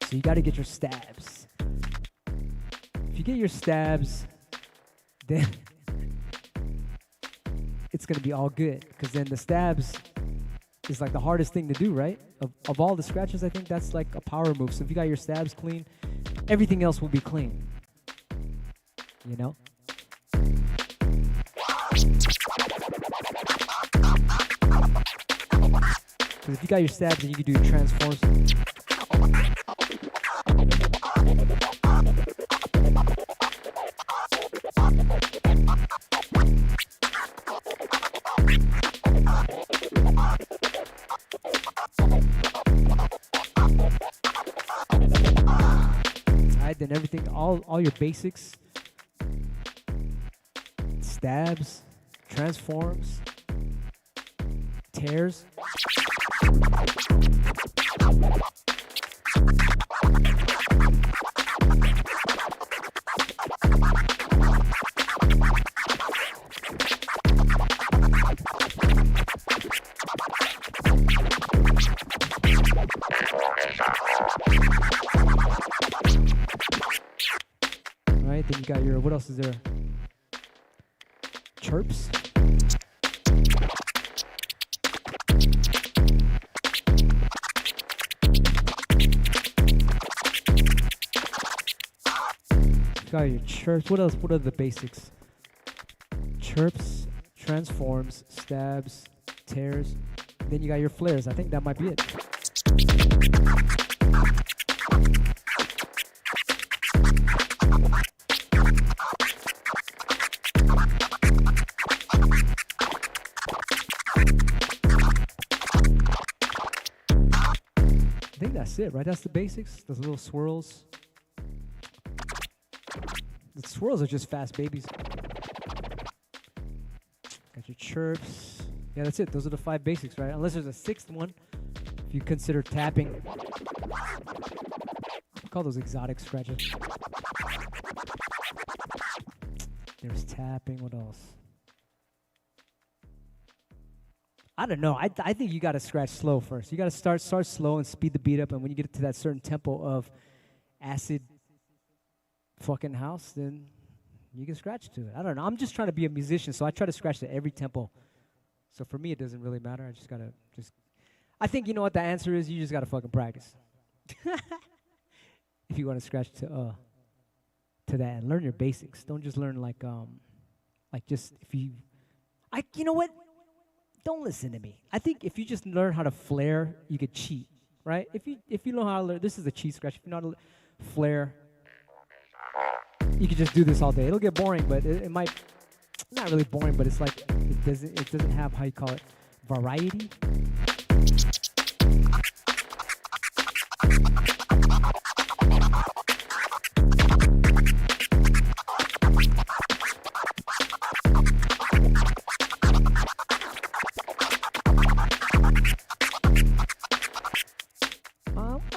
So you got to get your stabs. If you get your stabs, then it's going to be all good. Because then the stabs is like the hardest thing to do, right? Of all the scratches, I think that's like a power move. So if you got your stabs clean, everything else will be clean. You know? Because if you got your stabs, then you can do your transforms. Then everything, all your basics, stabs, transforms, tears. Then you got your, what else is there? Chirps. You got your chirps. What else? What are the basics? Chirps, transforms, stabs, tears. And then you got your flares. I think that might be it. I think that's it, right? That's the basics. Those little swirls. The swirls are just fast babies. Got your chirps. Yeah, that's it. Those are the 5 basics, right? Unless there's a 6th one. If you consider tapping. I call those exotic scratches. There's tapping. What else? I don't know. I think you got to scratch slow first. You got to start slow and speed the beat up. And when you get to that certain tempo of acid fucking house, then you can scratch to it. I don't know. I'm just trying to be a musician, so I try to scratch to every tempo. So for me, it doesn't really matter. I just got to I think you know what the answer is? You just got to fucking practice. If you want to scratch to that and learn your basics. Don't just learn like just if you you know what? Don't listen to me. I think if you just learn how to flare, you could cheat, right? If you know how to learn, this is a cheat scratch. If you know how to flare, you could just do this all day. It'll get boring, but it might not really boring, but it's like it doesn't have, how you call it, variety.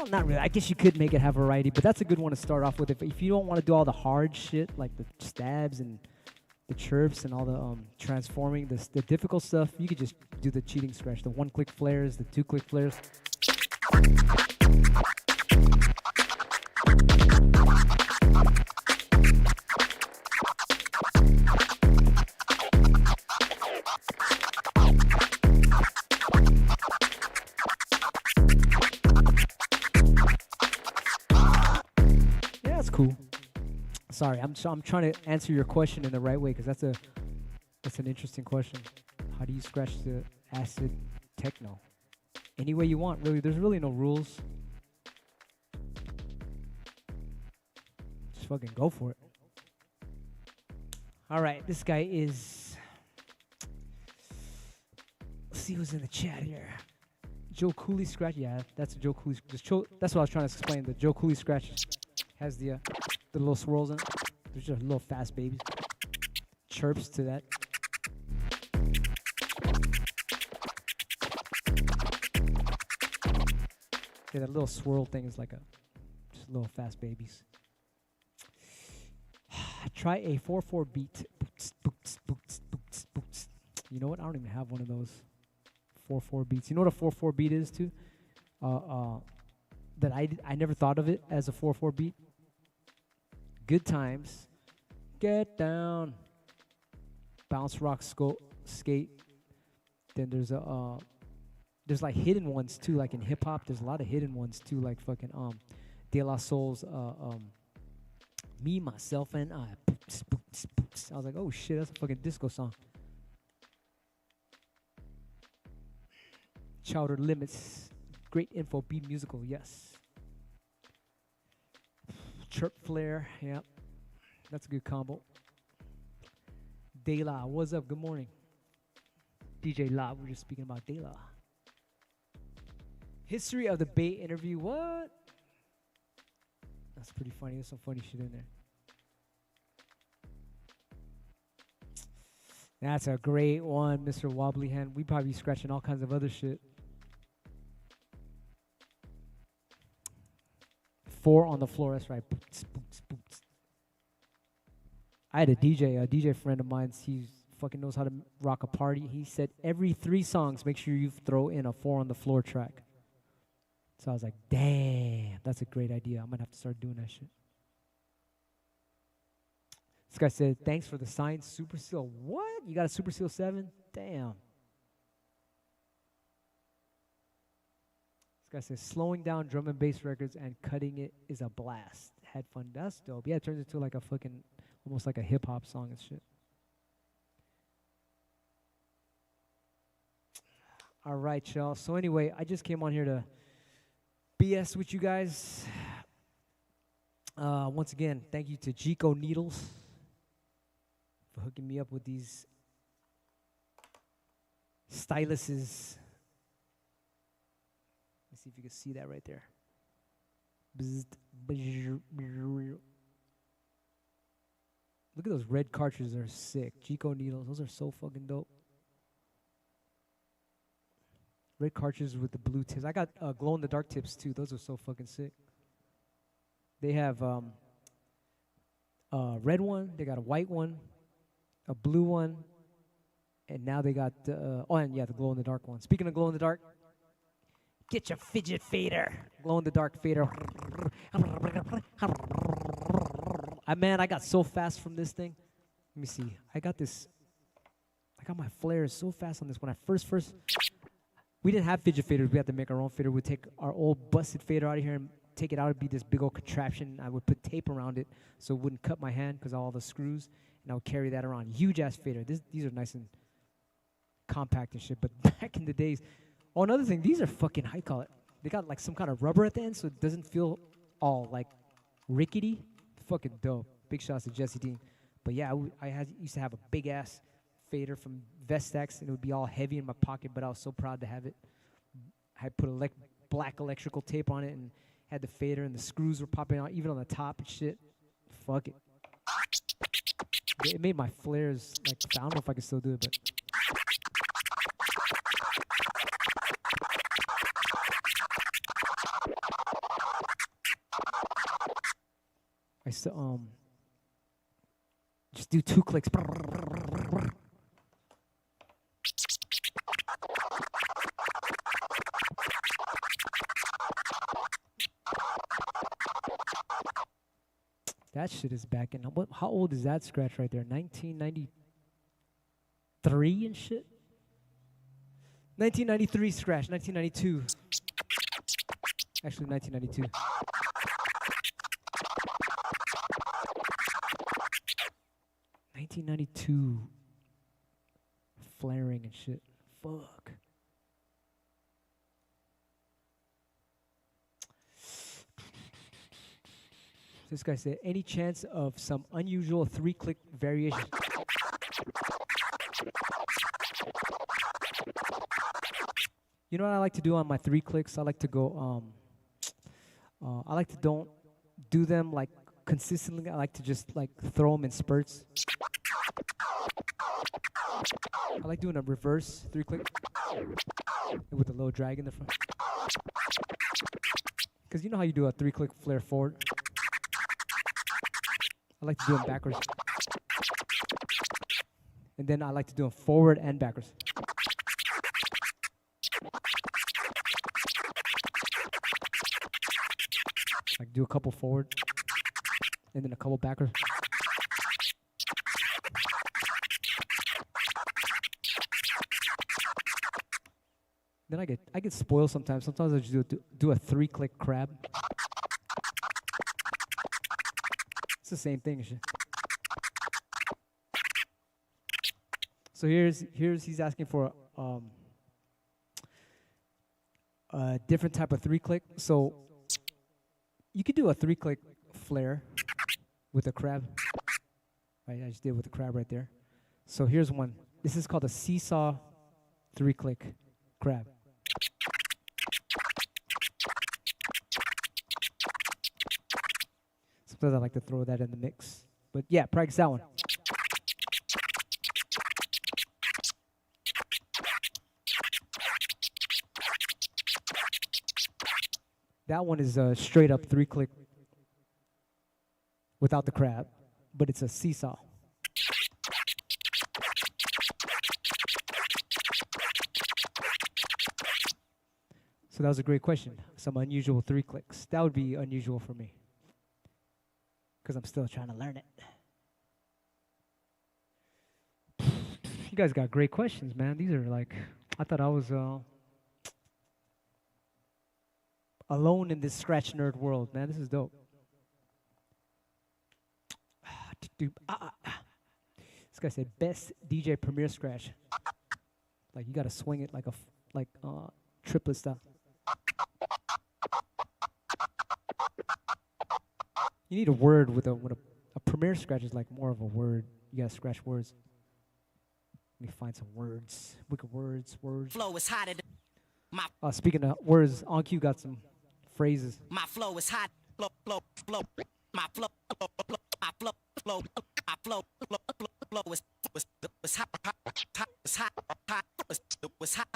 Not really. I guess you could make it have variety, but that's a good one to start off with. If you don't want to do all the hard shit, like the stabs and the chirps and all the transforming, the difficult stuff, you could just do the cheating scratch, the 1-click flares, the 2-click flares. Cool. Sorry, I'm trying to answer your question in the right way because that's an interesting question. How do you scratch the acid techno? Any way you want, really. There's really no rules. Just fucking go for it. All right, this guy is. Let's see who's in the chat here. Joe Cooley scratch. Yeah, that's a Joe Cooley. That's what I was trying to explain. The Joe Cooley scratch has the little swirls in it. There's just little fast babies. Chirps to that. Yeah, that little swirl thing is like just little fast babies. Try a 4/4 beat. Boots, boots, boots, boots, boots. You know what? I don't even have one of those 4/4 beats. You know what a 4/4 beat is too? That I never thought of it as a 4/4 beat. Good times, get down, bounce, rock, skate. Then there's like hidden ones too, like in hip hop. There's a lot of hidden ones too, like fucking De La Soul's Me, Myself, and I. Boots, boots, boots. I was like, oh shit, that's a fucking disco song. Chowder Limits, great info, be musical, yes. Chirp Flare, yep. That's a good combo. De La, what's up? Good morning. DJ La, we're just speaking about De La. History of the Bay interview, what? That's pretty funny. There's some funny shit in there. That's a great one, Mr. Wobbly Hand. We probably be scratching all kinds of other shit. 4 on the floor, that's right. Boots, boots, boots. I had a DJ friend of mine, he fucking knows how to rock a party. He said every 3 songs, make sure you throw in a 4 on the floor track. So I was like, damn, that's a great idea. I'm gonna have to start doing that shit. This guy said, thanks for the sign, Superseal. What? You got a Superseal 7? Damn. This guy says, slowing down drum and bass records and cutting it is a blast. Had fun. That's dope. Yeah, it turns into like a fucking, almost like a hip-hop song and shit. All right, y'all. So anyway, I just came on here to BS with you guys. Once again, thank you to Jico Needles for hooking me up with these styluses. Let's see if you can see that right there. Look at those red cartridges, they're sick. Jico Needles, those are so fucking dope. Red cartridges with the blue tips. I got glow-in-the-dark tips too. Those are so fucking sick. They have a red one, they got a white one, a blue one, and now they got the glow-in-the-dark one. Speaking of glow-in-the-dark, get your fidget fader. Glow-in-the-dark fader. Man, I got so fast from this thing. Let me see. I got my flares so fast on this. When I first, we didn't have fidget faders. We had to make our own fader. We'd take our old busted fader out of here and take it out. It'd be this big old contraption. I would put tape around it so it wouldn't cut my hand because of all the screws. And I would carry that around. Huge-ass fader. These are nice and compact and shit. But back in the days, another thing, these are fucking, how you call it? They got like some kind of rubber at the end so it doesn't feel all like rickety. Fucking dope. Big shots to Jesse Dean. But yeah, used to have a big ass fader from Vestax, and it would be all heavy in my pocket, but I was so proud to have it. I put black electrical tape on it and had the fader, and the screws were popping out even on the top and shit. Fuck it. It made my flares, like, I don't know if I can still do it, but. I still, just do 2 clicks. That shit is back in. How old is that scratch right there? 1993 and shit? 1993 scratch, 1992. Actually, 1992. 1992 flaring and shit. Fuck. This guy said, any chance of some unusual 3-click variation? You know what I like to do on my 3 clicks? I like to go, don't do them like consistently. I like to just like throw them in spurts. I like doing a reverse 3-click with a low drag in the front. Because you know how you do a 3-click flare forward? I like to do them backwards. And then I like to do them forward and backwards. Like do a couple forward and then a couple backwards. Then I get spoiled sometimes. Sometimes I just do a 3-click crab. It's the same thing. So here's he's asking for a different type of 3-click. So you could do a 3-click flare with a crab. Right, I just did with the crab right there. So here's one. This is called a seesaw 3-click crab. Sometimes I like to throw that in the mix. But yeah, practice that one. That one is a straight up 3-click without the crab, but it's a seesaw. So that was a great question. Some unusual 3-clicks. That would be unusual for me, because I'm still trying to learn it. You guys got great questions, man. These are like, I thought I was alone in this scratch nerd world, man. This is dope. This guy said best DJ Premier scratch. Like you gotta swing it like like triplet style. You need a word with a Premiere scratch is like more of a word. You gotta scratch words. Let me find some words. Wicked words. Flow is hotter than my Speaking of words, on cue got some phrases. my flow is hot. Flow. My flow was hot.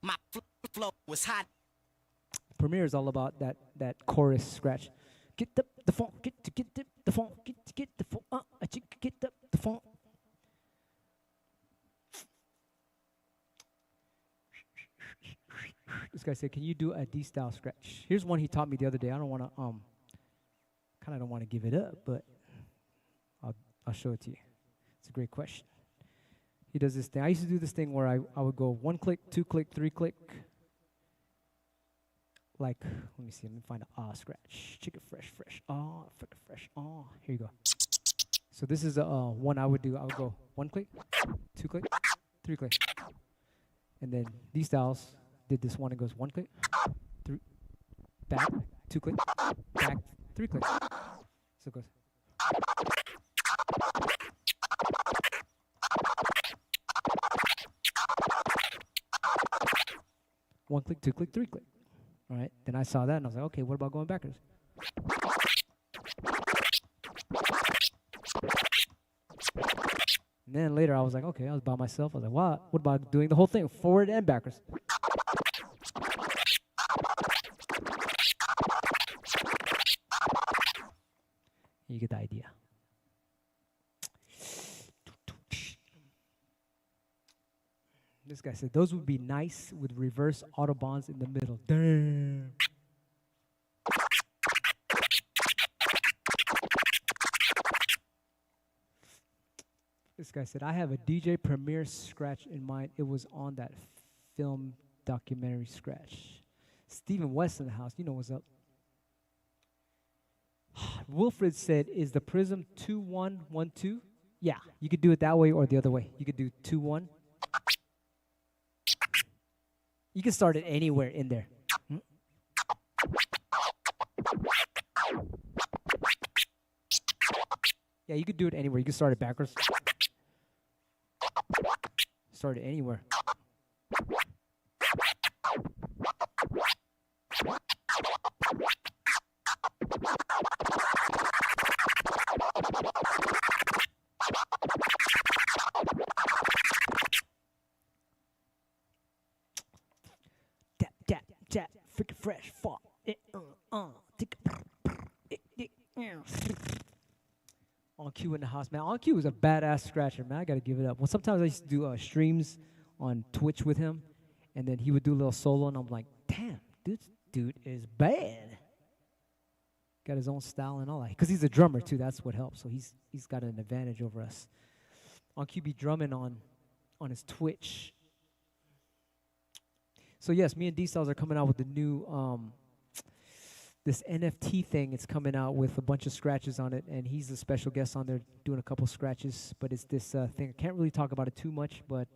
My flow was hot. Premiere is all about that chorus scratch. Get the phone, get the phone, get the phone, get the phone. This guy said, "Can you do a D style scratch?" Here's one he taught me the other day. I don't want to kind of don't want to give it up, but I'll show it to you. It's a great question. He does this thing. I used to do this thing where I would go 1 click, 2 click, 3 click. Like, let me see, let me find a scratch. Chicken fresh, freaking fresh. Here you go. So this is one I would do. I would go 1 click, 2 click, 3 click. And then these styles did this one. It goes 1 click, 3, back, 2 click, back, 3 click. So it goes. 1 click, 2 click, 3 click. All right. Then I saw that and I was like, okay, what about going backwards? And then later I was like, okay, I was by myself. I was like, what about doing the whole thing, forward and backwards? You get the idea. This guy said, those would be nice with reverse autobahns in the middle. Damn. This guy said, I have a DJ Premiere scratch in mind. It was on that film documentary scratch. Stephen West in the house. You know what's up. Wilfred said, is the Prism 2-1-1-2? Yeah, you could do it that way or the other way. You could do 2-1. You can start it anywhere in there. Yeah, you could do it anywhere. You can start it backwards. Start it anywhere. Tap, freaking fresh, fuck. On Q in the house, man. On Q is a badass scratcher, man. I gotta give it up. Well, sometimes I used to do streams on Twitch with him, and then he would do a little solo, and I'm like, damn, this dude is bad. Got his own style and all that. Because he's a drummer too. That's what helps. So he's got an advantage over us. On Q be drumming on his Twitch. So yes, me and D-Styles are coming out with the new this NFT thing. It's coming out with a bunch of scratches on it, and he's a special guest on there doing a couple scratches. But it's this thing. I can't really talk about it too much, but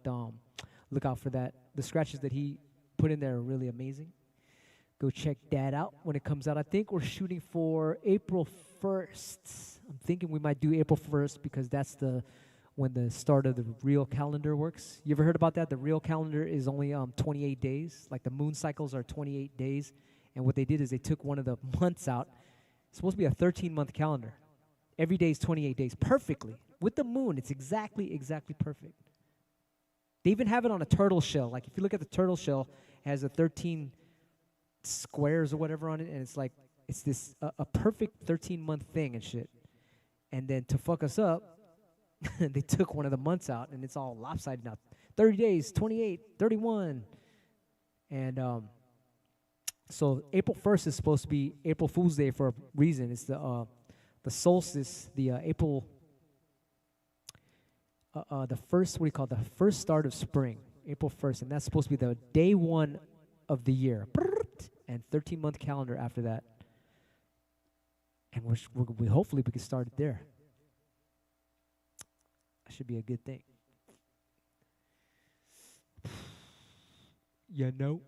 look out for that. The scratches that he put in there are really amazing. Go check that out when it comes out. I think we're shooting for April 1st. I'm thinking we might do April 1st because that's when the start of the real calendar works. You ever heard about that? The real calendar is only 28 days. Like the moon cycles are 28 days. And what they did is they took one of the months out. It's supposed to be a 13-month calendar. Every day is 28 days perfectly. With the moon, it's exactly perfect. They even have it on a turtle shell. Like if you look at the turtle shell, it has a 13 squares or whatever on it. And it's like, it's this a perfect 13-month thing and shit. And then to fuck us up, they took one of the months out, and it's all lopsided now. 30 days, 28, 31. And so April 1st is supposed to be April Fool's Day for a reason. It's the solstice, the April, the first, what do you call it? The first start of spring, April 1st. And that's supposed to be the day one of the year. And 13-month calendar after that. And we hopefully we can start it there. That should be a good thing. You know?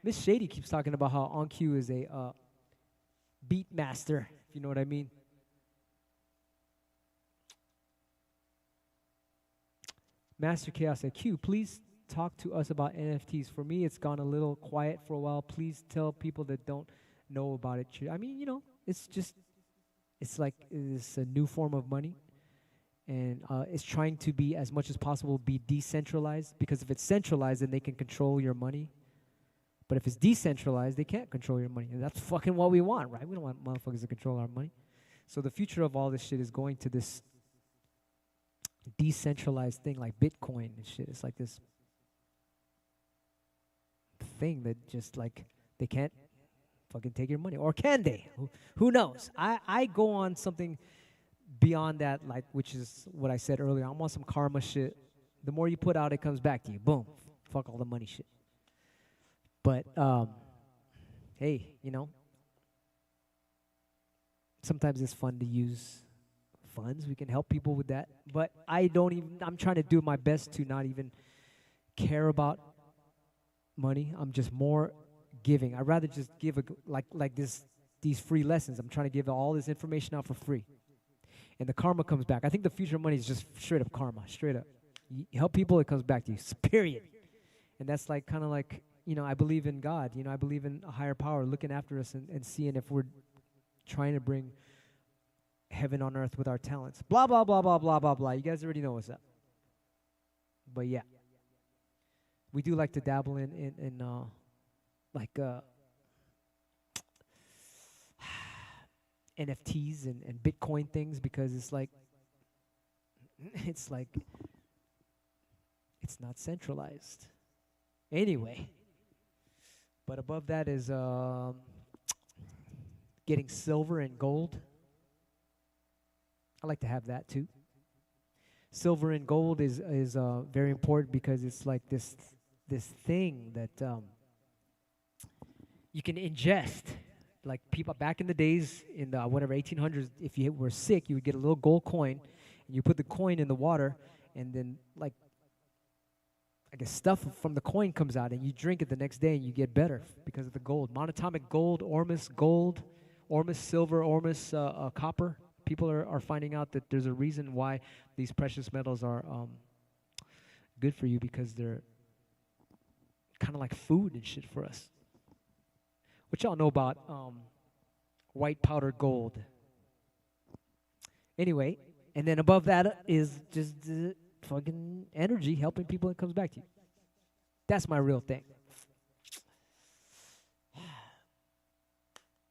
Miss Shady keeps talking about how OnQ is a beat master, if you know what I mean. Master Chaos said, Q, please talk to us about NFTs. For me, it's gone a little quiet for a while. Please tell people that don't know about it. I mean, you know, it's like it's a new form of money. And it's trying to be, as much as possible, be decentralized. Because if it's centralized, then they can control your money. But if it's decentralized, they can't control your money. And that's fucking what we want, right? We don't want motherfuckers to control our money. So the future of all this shit is going to this decentralized thing like Bitcoin and shit. It's like this thing that just like they can't fucking take your money. Or can they? Who knows? I go on something beyond that, like, which is what I said earlier. I'm on some karma shit. The more you put out, it comes back to you. Boom. Fuck all the money shit. But, hey, you know, sometimes it's fun to use funds. We can help people with that. But I'm trying to do my best to not even care about money. I'm just more giving. I'd rather just give, these free lessons. I'm trying to give all this information out for free. And the karma comes back. I think the future of money is just straight up karma, straight up. You help people, it comes back to you, period. And that's like kind of like, you know, I believe in God. You know, I believe in a higher power looking after us and seeing if we're trying to bring heaven on earth with our talents. Blah, blah, blah, blah, blah, blah, blah. You guys already know what's up. But yeah. We do like to dabble in NFTs and Bitcoin things because it's not centralized. Anyway, but above that is getting silver and gold. I like to have that too. Silver and gold is very important because it's like this thing that you can ingest. Like people back in the days in the 1800s, if you were sick, you would get a little gold coin, and you put the coin in the water, and then like I guess stuff from the coin comes out, and you drink it the next day, and you get better because of the gold. Monatomic gold, Ormus silver, Ormus copper. People are finding out that there's a reason why these precious metals are good for you because they're kind of like food and shit for us. What y'all know about white powdered gold? Anyway, and then above that is just fucking energy helping people. It comes back to you. That's my real thing.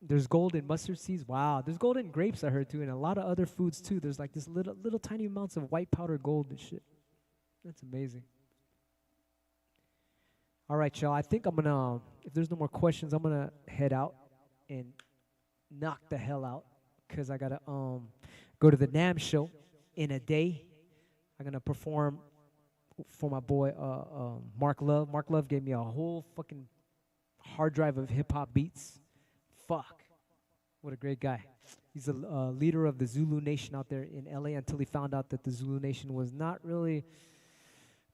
There's gold in mustard seeds. Wow. There's gold in grapes, I heard, too, and a lot of other foods, too. There's like this little tiny amounts of white powdered gold and shit. That's amazing. All right, y'all. I think I'm going to, if there's no more questions, I'm going to head out and knock the hell out because I got to go to the NAMM show in a day. I'm going to perform for my boy Mark Love. Mark Love gave me a whole fucking hard drive of hip-hop beats. Fuck. What a great guy. He's a leader of the Zulu Nation out there in L.A. until he found out that the Zulu Nation was not really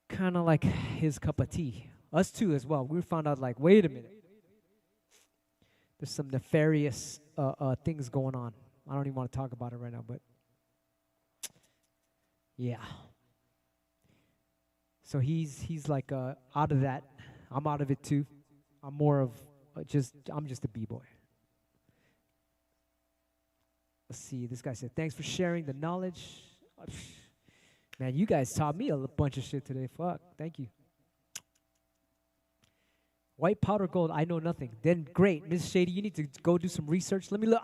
kind of like his cup of tea. Us too as well. We found out like, wait a minute. There's some nefarious things going on. I don't even want to talk about it right now, but yeah. So he's like out of that. I'm out of it too. I'm more of I'm just a b-boy. Let's see. This guy said, thanks for sharing the knowledge. Man, you guys taught me a bunch of shit today. Fuck. Thank you. White powder gold, I know nothing. Then great. Ms. Shady, you need to go do some research. Let me look.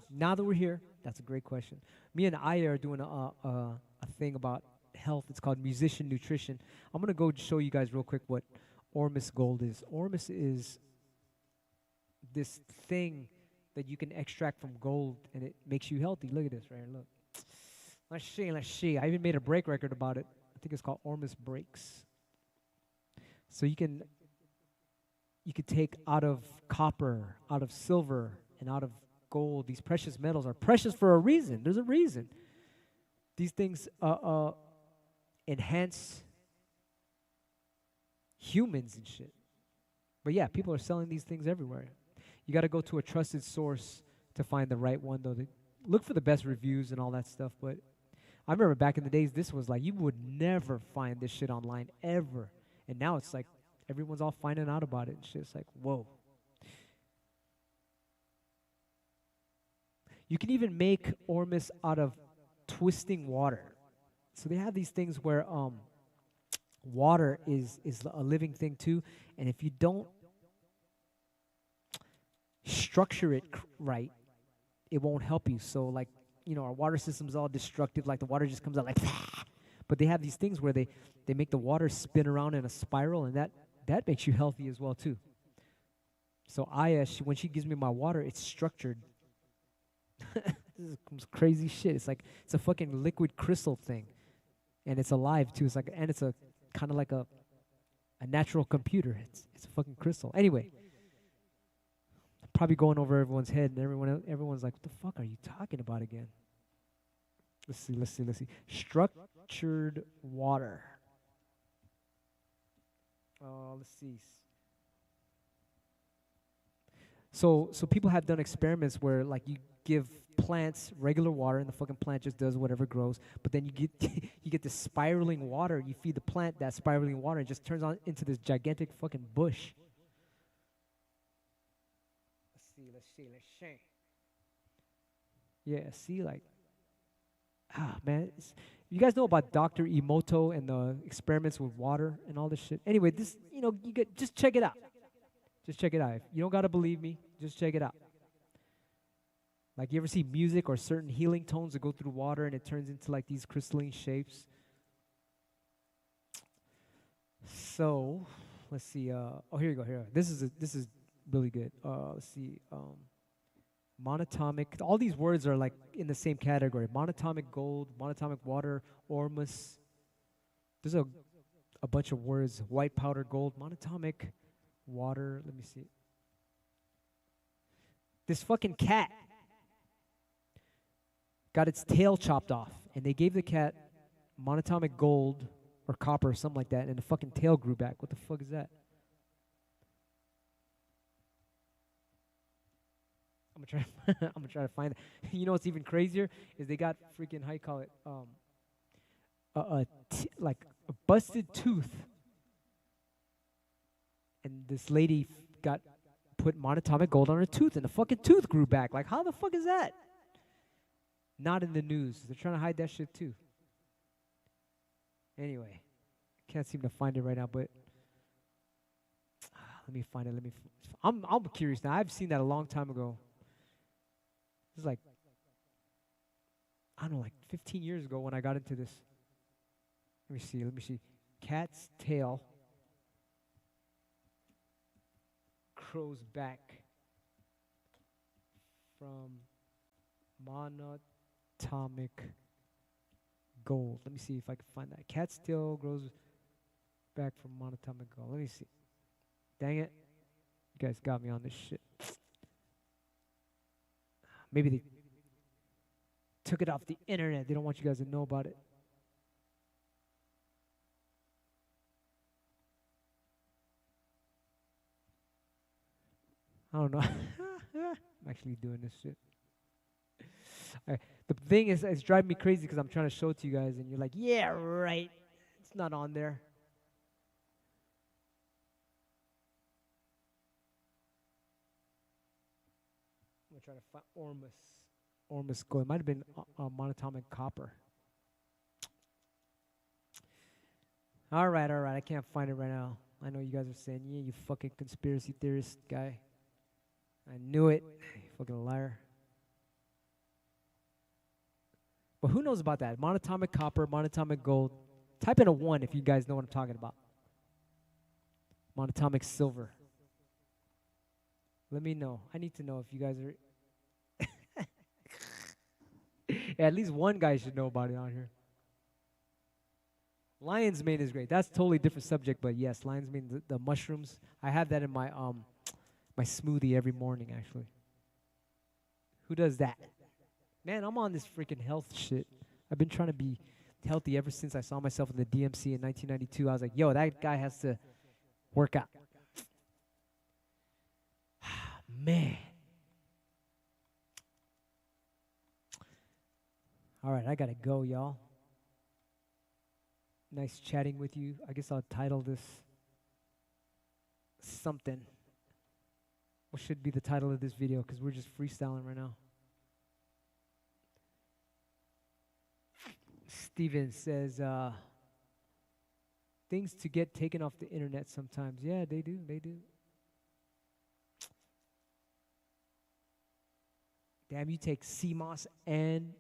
Now that we're here, that's a great question. Me and Aya are doing a thing about health. It's called Musician Nutrition. I'm going to go show you guys real quick what Ormus gold is. Ormus is this thing that you can extract from gold, and it makes you healthy. Look at this right here. Look. Let's see. I even made a break record about it. I think it's called Ormus Breaks. So you could take out of copper, out of silver, and out of gold, these precious metals are precious for a reason. There's a reason. These things enhance humans and shit. But yeah, people are selling these things everywhere. You got to go to a trusted source to find the right one, though. Look for the best reviews and all that stuff. But I remember back in the days, this was like, you would never find this shit online, ever. And now it's like, everyone's all finding out about it and shit. It's like, whoa. You can even make ormus out of twisting water. So they have these things where water is a living thing too. And if you don't structure it right, it won't help you. So like, you know, our water system's all destructive. Like the water just comes out like, but they have these things where they make the water spin around in a spiral, and that makes you healthy as well too. So Aya, when she gives me my water, it's structured. This is some crazy shit. It's like, it's a fucking liquid crystal thing, and it's alive too. It's like, and it's a kind of like a natural computer. It's a fucking crystal. Anyway, I'm probably going over everyone's head, and everyone's like, what the fuck are you talking about again? Let's see. Structured water. Let's see. So people have done experiments where like you give plants regular water and the fucking plant just does whatever grows, but then you get this spiraling water, and you feed the plant that spiraling water, and it just turns on into this gigantic fucking bush. Let's see. Yeah, see, like, man, you guys know about Dr. Emoto and the experiments with water and all this shit? Anyway, this, you know, just check it out. Just check it out. If you don't gotta believe me, just check it out. Like, you ever see music or certain healing tones that go through water and it turns into like these crystalline shapes? So, let's see. Here you go. Here, this is really good. Let's see. Monatomic. All these words are like in the same category. Monatomic gold, monatomic water, ormus. There's a bunch of words. White powder gold, monatomic water. Let me see. This fucking cat got its tail chopped off, and they gave the cat monatomic gold or copper or something like that, and the fucking tail grew back. What the fuck is that? I'm gonna try to find it. You know what's even crazier is they got freaking, how you call it, like a busted tooth, and this lady put monatomic gold on her tooth, and the fucking tooth grew back. Like, how the fuck is that? Not in the news. They're trying to hide that shit too. Anyway, can't seem to find it right now, but let me find it. I'm curious now. I've seen that a long time ago. This is like, I don't know, like 15 years ago when I got into this. Let me see. Cat's tail grows back from monatomic gold. Let me see if I can find that. Cat's tail grows back from monatomic gold. Let me see. Dang it. You guys got me on this shit. Maybe they took it off the internet. They don't want you guys to know about it. I don't know. I'm actually doing this shit. The thing is, it's driving me crazy because I'm trying to show it to you guys, and you're like, yeah, right. It's not on there. I'm going to try to find Ormus gold. It might have been monatomic copper. All right. I can't find it right now. I know you guys are saying, yeah, you fucking conspiracy theorist guy. I knew it. You fucking liar. But who knows about that? Monatomic copper, monatomic gold. Type in a 1 if you guys know what I'm talking about. Monatomic silver. Let me know. I need to know if you guys are... Yeah, at least one guy should know about it on here. Lion's mane is great. That's a totally different subject, but yes, lion's mane, the mushrooms. I have that in my my smoothie every morning, actually. Who does that? Man, I'm on this freaking health shit. I've been trying to be healthy ever since I saw myself in the DMC in 1992. I was like, yo, that guy has to work out. Man. All right, I got to go, y'all. Nice chatting with you. I guess I'll title this something. What should be the title of this video? Because we're just freestyling right now. Steven says, things to get taken off the internet sometimes. Yeah, they do. They do. Damn, you take CMOS and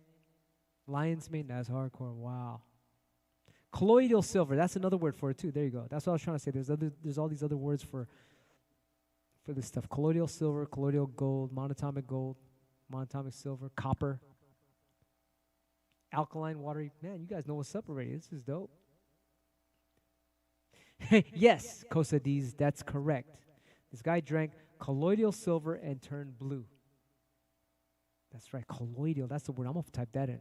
lion's mane? That's hardcore. Wow. Colloidal silver. That's another word for it, too. There you go. That's what I was trying to say. There's all these other words for this stuff. Colloidal silver, colloidal gold, monatomic silver, copper. Alkaline, watery. Man, you guys know what's up already. This is dope. Yes, Kosadiz, that's correct. This guy drank colloidal silver and turned blue. That's right, colloidal. That's the word. I'm going to type that in.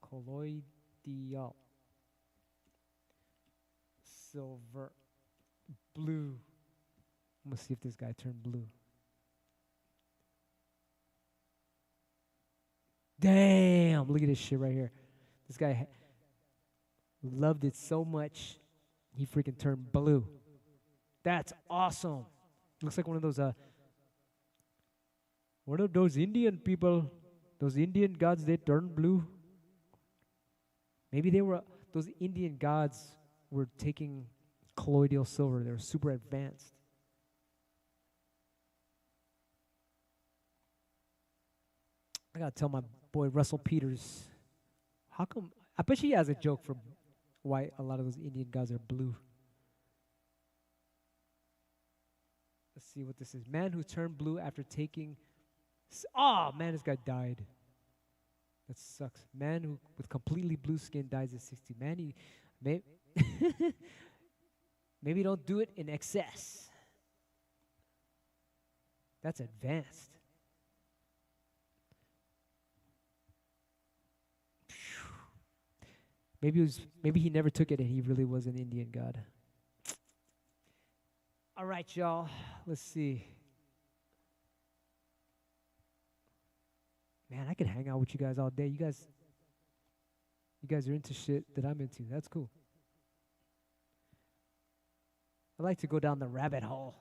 Colloidal. Silver. Blue. I'm going to see if this guy turned blue. Damn, look at this shit right here. This guy loved it so much, he freaking turned blue. That's awesome. Looks like one of those Indian people, those Indian gods, they turned blue. Maybe those Indian gods were taking colloidal silver. They were super advanced. I gotta tell my boy Russell Peters, how come? I bet he has a joke for why a lot of those Indian gods are blue. Let's see what this is. Man who turned blue after taking. Oh man, this guy died. That sucks. Man who with completely blue skin dies at 60. Man, he maybe don't do it in excess. That's advanced. Maybe he never took it and he really was an Indian god. All right, y'all. Let's see. Man, I could hang out with you guys all day. You guys are into shit that I'm into. That's cool. I like to go down the rabbit hole.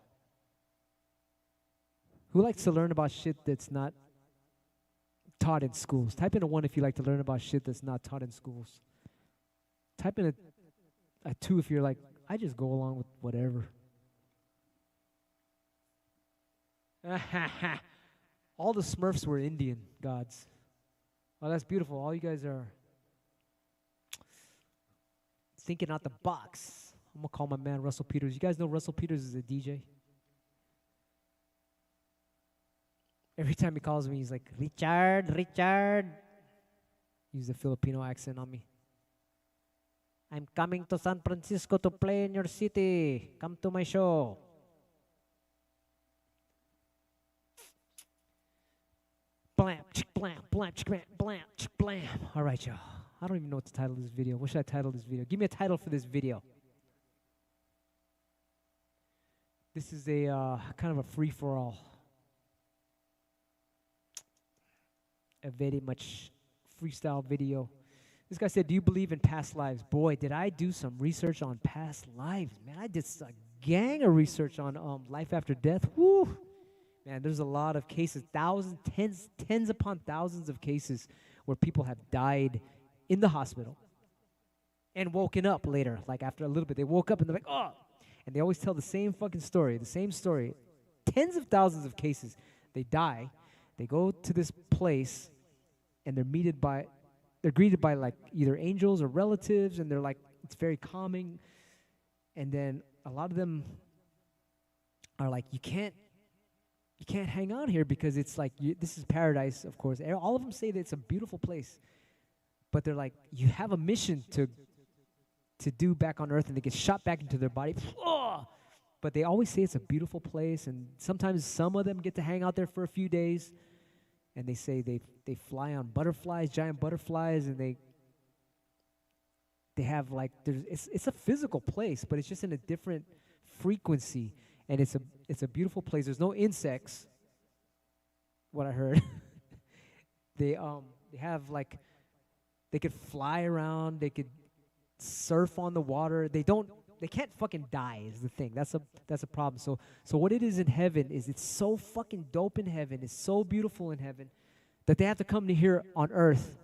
Who likes to learn about shit that's not taught in schools? Type in a 1 if you like to learn about shit that's not taught in schools. Type in a 2 if you're like, I just go along with whatever. All the Smurfs were Indian gods. Oh, that's beautiful. All you guys are thinking out the box. I'm going to call my man Russell Peters. You guys know Russell Peters is a DJ? Every time he calls me, he's like, Richard. Use the Filipino accent on me. I'm coming to San Francisco to play in your city. Come to my show. Blam, chick, blam, blam, chick, blam, blam, chick, blam. All right, y'all. I don't even know what to title this video. What should I title this video? Give me a title for this video. This is a kind of a free-for-all. A very much freestyle video. This guy said, do you believe in past lives? Boy, did I do some research on past lives. Man, I did a gang of research on life after death. Woo! Man, there's a lot of cases, thousands, tens upon thousands of cases where people have died in the hospital and woken up later. Like after a little bit, they woke up and they're like, oh! And they always tell the same fucking story, the same story. Tens of thousands of cases. They die, they go to this place, and they're greeted by like either angels or relatives, and they're like, it's very calming. And then a lot of them are like, you can't hang out here because it's like, this is paradise, of course. All of them say that it's a beautiful place. But they're like, you have a mission to do back on earth, and they get shot back into their body. But they always say it's a beautiful place, and sometimes some of them get to hang out there for a few days. and they say they fly on butterflies, giant butterflies, and they have like it's a physical place, but it's just in a different frequency, and it's a beautiful place. There's no insects. What I heard, they have like they could fly around, they could surf on the water. They can't fucking die is the thing. That's a problem. So what it is in heaven is it's so fucking dope in heaven. It's so beautiful in heaven that they have to come to here on earth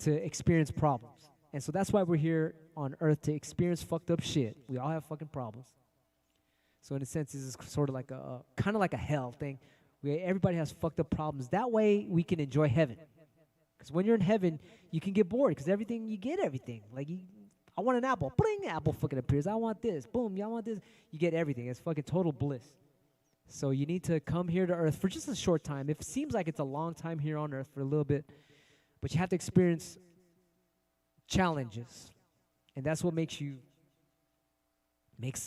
to experience problems. And so that's why we're here on earth, to experience fucked up shit. We all have fucking problems. So in a sense, this is sort of like a kind of like a hell thing. Everybody has fucked up problems. That way we can enjoy heaven. Because when you're in heaven, you can get bored because you get everything. Like I want an apple. Bling, apple fucking appears. I want this. Boom, I want this. You get everything. It's fucking total bliss. So you need to come here to earth for just a short time. It seems like it's a long time here on earth for a little bit. But you have to experience challenges. And that's what makes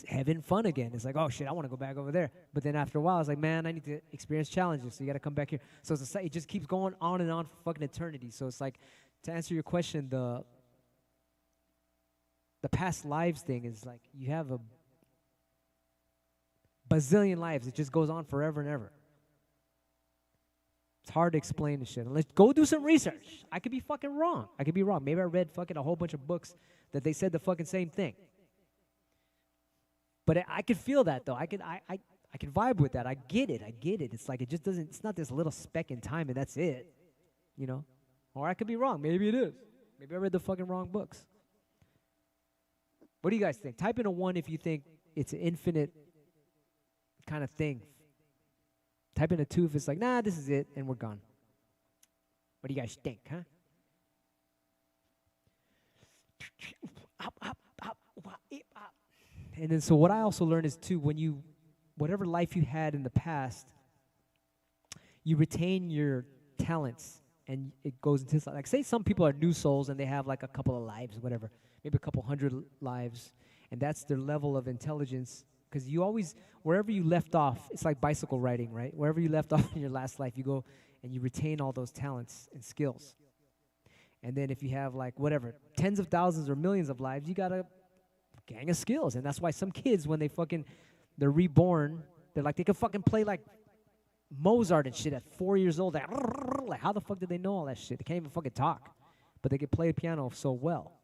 heaven fun again. It's like, oh shit, I want to go back over there. But then after a while, it's like, man, I need to experience challenges. So you got to come back here. So it just keeps going on and on for fucking eternity. So it's like, to answer your question, the past lives thing is like you have a bazillion lives. It just goes on forever and ever. It's hard to explain this shit. Let's go do some research. I could be fucking wrong. I could be wrong. Maybe I read fucking a whole bunch of books that they said the fucking same thing. But I could feel that though. I can vibe with that. I get it. It's like it just doesn't. It's not this little speck in time and that's it. You know. Or I could be wrong. Maybe it is. Maybe I read the fucking wrong books. What do you guys think? Type in a 1 if you think it's an infinite kind of thing. Type in a 2 if it's like, nah, this is it, and we're gone. What do you guys think, huh? And then so what I also learned is, too, whatever life you had in the past, you retain your talents, and it goes into, like, say some people are new souls, and they have, like, a couple of lives, whatever. Maybe a couple hundred lives, and that's their level of intelligence. Because you always, wherever you left off, it's like bicycle riding, right? Wherever you left off in your last life, you go and you retain all those talents and skills. And then if you have like whatever, tens of thousands or millions of lives, you got a gang of skills. And that's why some kids, when they're reborn, they're like, they can fucking play like Mozart and shit at 4 years old. Like how the fuck did they know all that shit? They can't even fucking talk. But they can play the piano so well.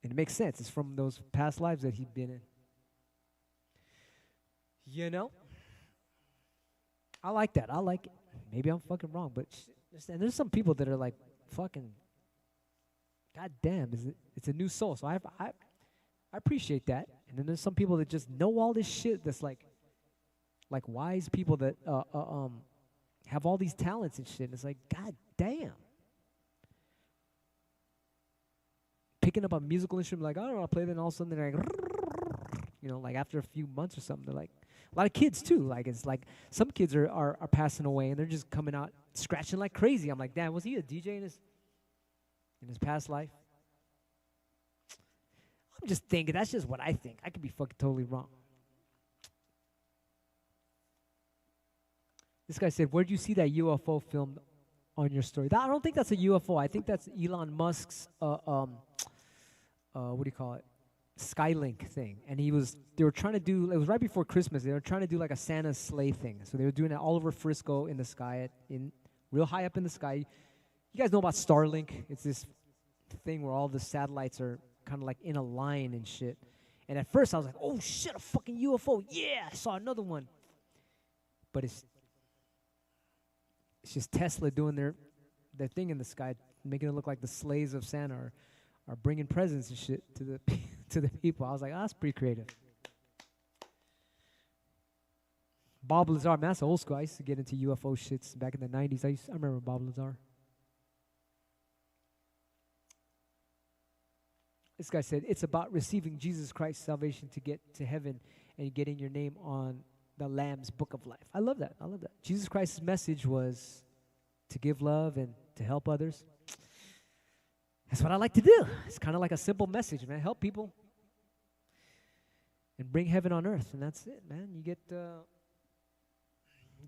And it makes sense. It's from those past lives that he'd been in. You know? I like that. I like it. Maybe I'm fucking wrong, but and there's some people that are like fucking, god damn, it's a new soul. So I appreciate that. And then there's some people that just know all this shit that's like wise people that have all these talents and shit. And it's like, god damn. Picking up a musical instrument, like, I don't know, I play that, and all of a sudden they're like, you know, like after a few months or something, they're like, a lot of kids too, like, it's like, some kids are passing away, and they're just coming out scratching like crazy. I'm like, damn, was he a DJ in his past life? I'm just thinking, that's just what I think. I could be fucking totally wrong. This guy said, where'd you see that UFO film on your story? I don't think that's a UFO. I think that's Elon Musk's, what do you call it? Skylink thing. And they were trying to do, it was right before Christmas, they were trying to do like a Santa's sleigh thing. So they were doing it all over Frisco in the sky, real high up in the sky. You guys know about Starlink? It's this thing where all the satellites are kind of like in a line and shit. And at first I was like, oh shit, a fucking UFO. Yeah, I saw another one. But it's just Tesla doing their thing in the sky, making it look like the sleighs of Santa are bringing presents and shit to the people. I was like, oh, that's pretty creative. Bob Lazar, man, that's old school. I used to get into UFO shits back in the 90s. I remember Bob Lazar. This guy said, it's about receiving Jesus Christ's salvation to get to heaven and getting your name on the Lamb's Book of Life. I love that. Jesus Christ's message was to give love and to help others. That's what I like to do. It's kind of like a simple message, man. Help people and bring heaven on earth, and that's it, man. You get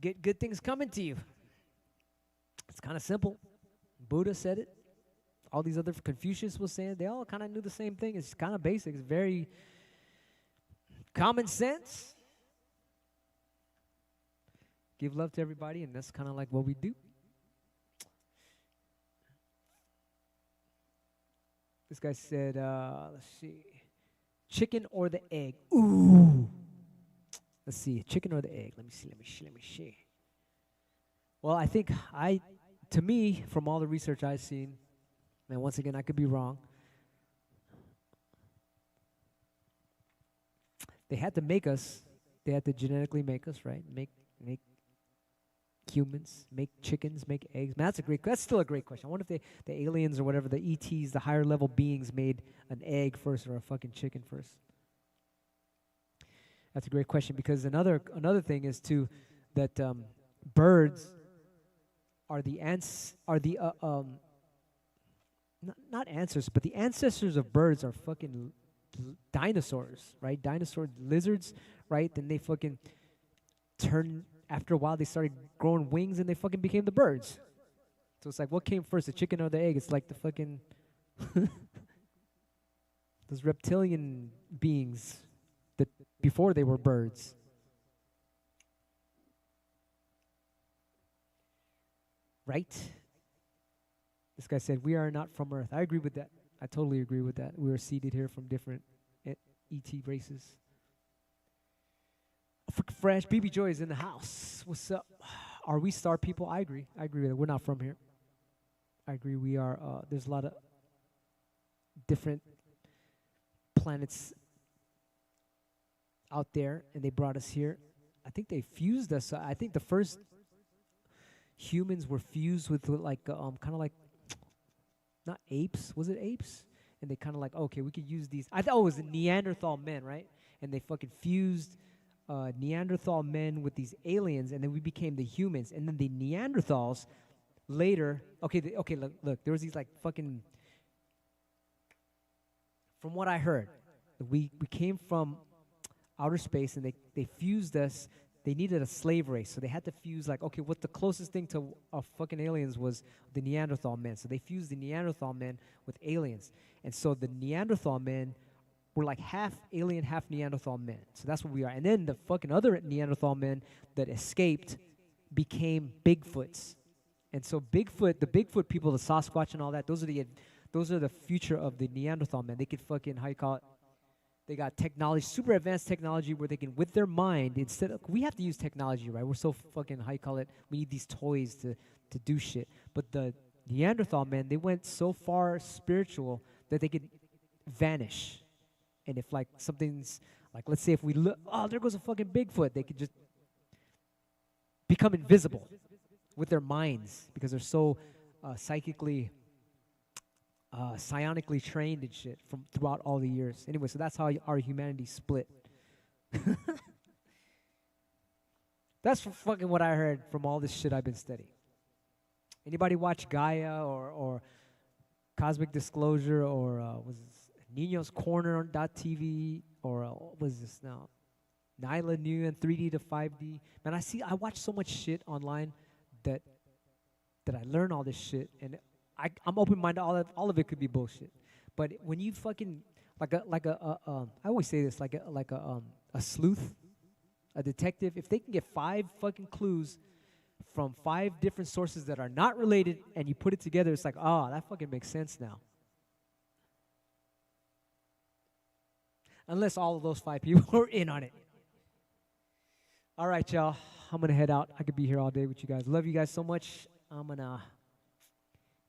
get good things coming to you. It's kind of simple. Buddha said it. All these other Confucius was saying, they all kind of knew the same thing. It's kind of basic. It's very common sense. Give love to everybody, and that's kind of like what we do. This guy said, let's see, chicken or the egg? Ooh. Let's see, chicken or the egg? Let me see. Well, I think to me, from all the research I've seen, and once again, I could be wrong, they had to make us, they had to genetically make us, right? Make humans, make chickens, make eggs. Man, that's still a great question. I wonder if the aliens or whatever, the ETs, the higher level beings made an egg first or a fucking chicken first. That's a great question, because another thing is too that birds are not ancestors, but the ancestors of birds are fucking dinosaurs, right? Dinosaur lizards, right? Then they fucking turn. After a while, they started growing wings, and they fucking became the birds. So it's like, what came first, the chicken or the egg? It's like the fucking those reptilian beings that before they were birds. Right? This guy said, we are not from Earth. I agree with that. I totally agree with that. We were seeded here from different ET races. Fresh BB Joy is in the house. What's up? Are we star people? I agree. I agree with it. We're not from here. I agree. We are. There's a lot of different planets out there, and they brought us here. I think they fused us. I think the first humans were fused with like kind of like, not apes. Was it apes? And they kind of like, okay, we could use these. I thought it was the Neanderthal men, right? And they fucking fused Neanderthal men with these aliens, and then we became the humans. And then the Neanderthals later, look, there was these like fucking, from what I heard, we came from outer space, and they fused us. They needed a slave race, so they had to fuse like, okay, what the closest thing to fucking aliens was the Neanderthal men. So they fused the Neanderthal men with aliens. And so the Neanderthal men were like half alien, half Neanderthal men. So that's what we are. And then the fucking other Neanderthal men that escaped became Bigfoots. And so the Bigfoot people, the Sasquatch and all that, those are the future of the Neanderthal men. They could fucking, how you call it? They got technology, super advanced technology, where they can, with their mind, instead of, we have to use technology, right? We're so fucking, how you call it? We need these toys to do shit. But the Neanderthal men, they went so far spiritual that they could vanish. And if like something's, like let's say if we look, oh, there goes a fucking Bigfoot, they could just become invisible with their minds, because they're so psychically, psionically trained and shit from throughout all the years. Anyway, so that's how our humanity split. That's fucking what I heard from all this shit I've been studying. Anybody watch Gaia or Cosmic Disclosure or was this Nino's Corner on .tv or what was this now? Nyla New and 3D to 5D. Man, I watch so much shit online that I learn all this shit, and I'm open-minded. All of it could be bullshit. But when you fucking I always say this, like a sleuth, a detective, if they can get 5 fucking clues from 5 different sources that are not related, and you put it together, it's like, oh, that fucking makes sense now. Unless all of those 5 people are in on it. All right, y'all. I'm going to head out. I could be here all day with you guys. Love you guys so much. I'm going to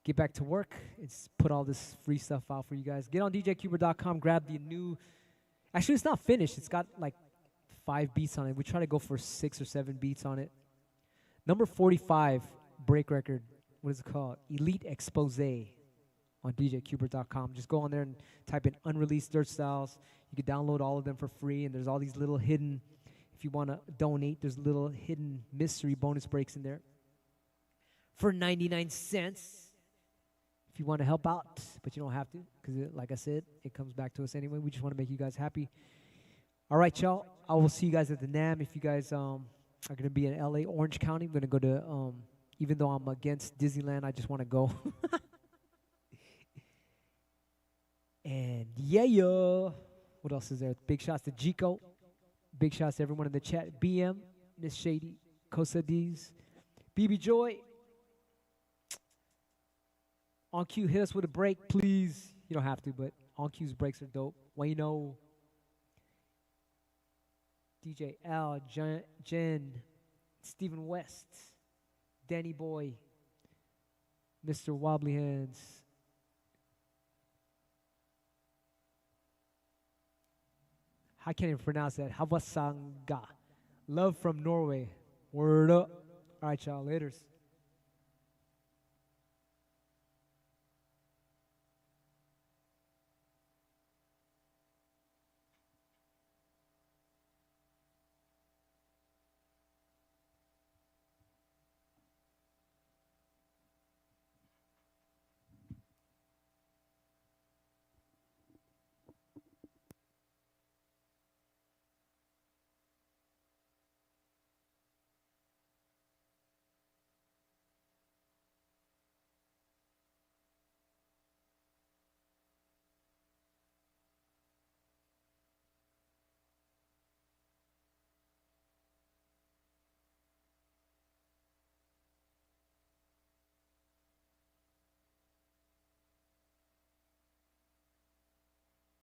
get back to work and put all this free stuff out for you guys. Get on djqbert.com. Grab the new. Actually, it's not finished. It's got like 5 beats on it. We try to go for 6 or 7 beats on it. Number 45 break record. What is it called? Elite Expose on djqbert.com. Just go on there and type in unreleased dirt styles. You can download all of them for free, and there's all these little hidden, if you want to donate, there's little hidden mystery bonus breaks in there for 99 cents if you want to help out, but you don't have to, because like I said, it comes back to us anyway. We just want to make you guys happy. All right, y'all. I will see you guys at the NAMM. If you guys are gonna be in LA, Orange County. I'm gonna go to even though I'm against Disneyland, I just want to go. And yeah. What else is there? Big shouts to Jico. Big shouts to everyone in the chat. BM, Miss Shady, Kosa D's, BB Joy. On Q, hit us with a break, please. You don't have to, but On Q's breaks are dope. Wayno, DJ Al, Jen, Stephen West, Danny Boy, Mr. Wobbly Hands. I can't even pronounce that. Havasanga. Love from Norway. Word up. All right, y'all. Laters.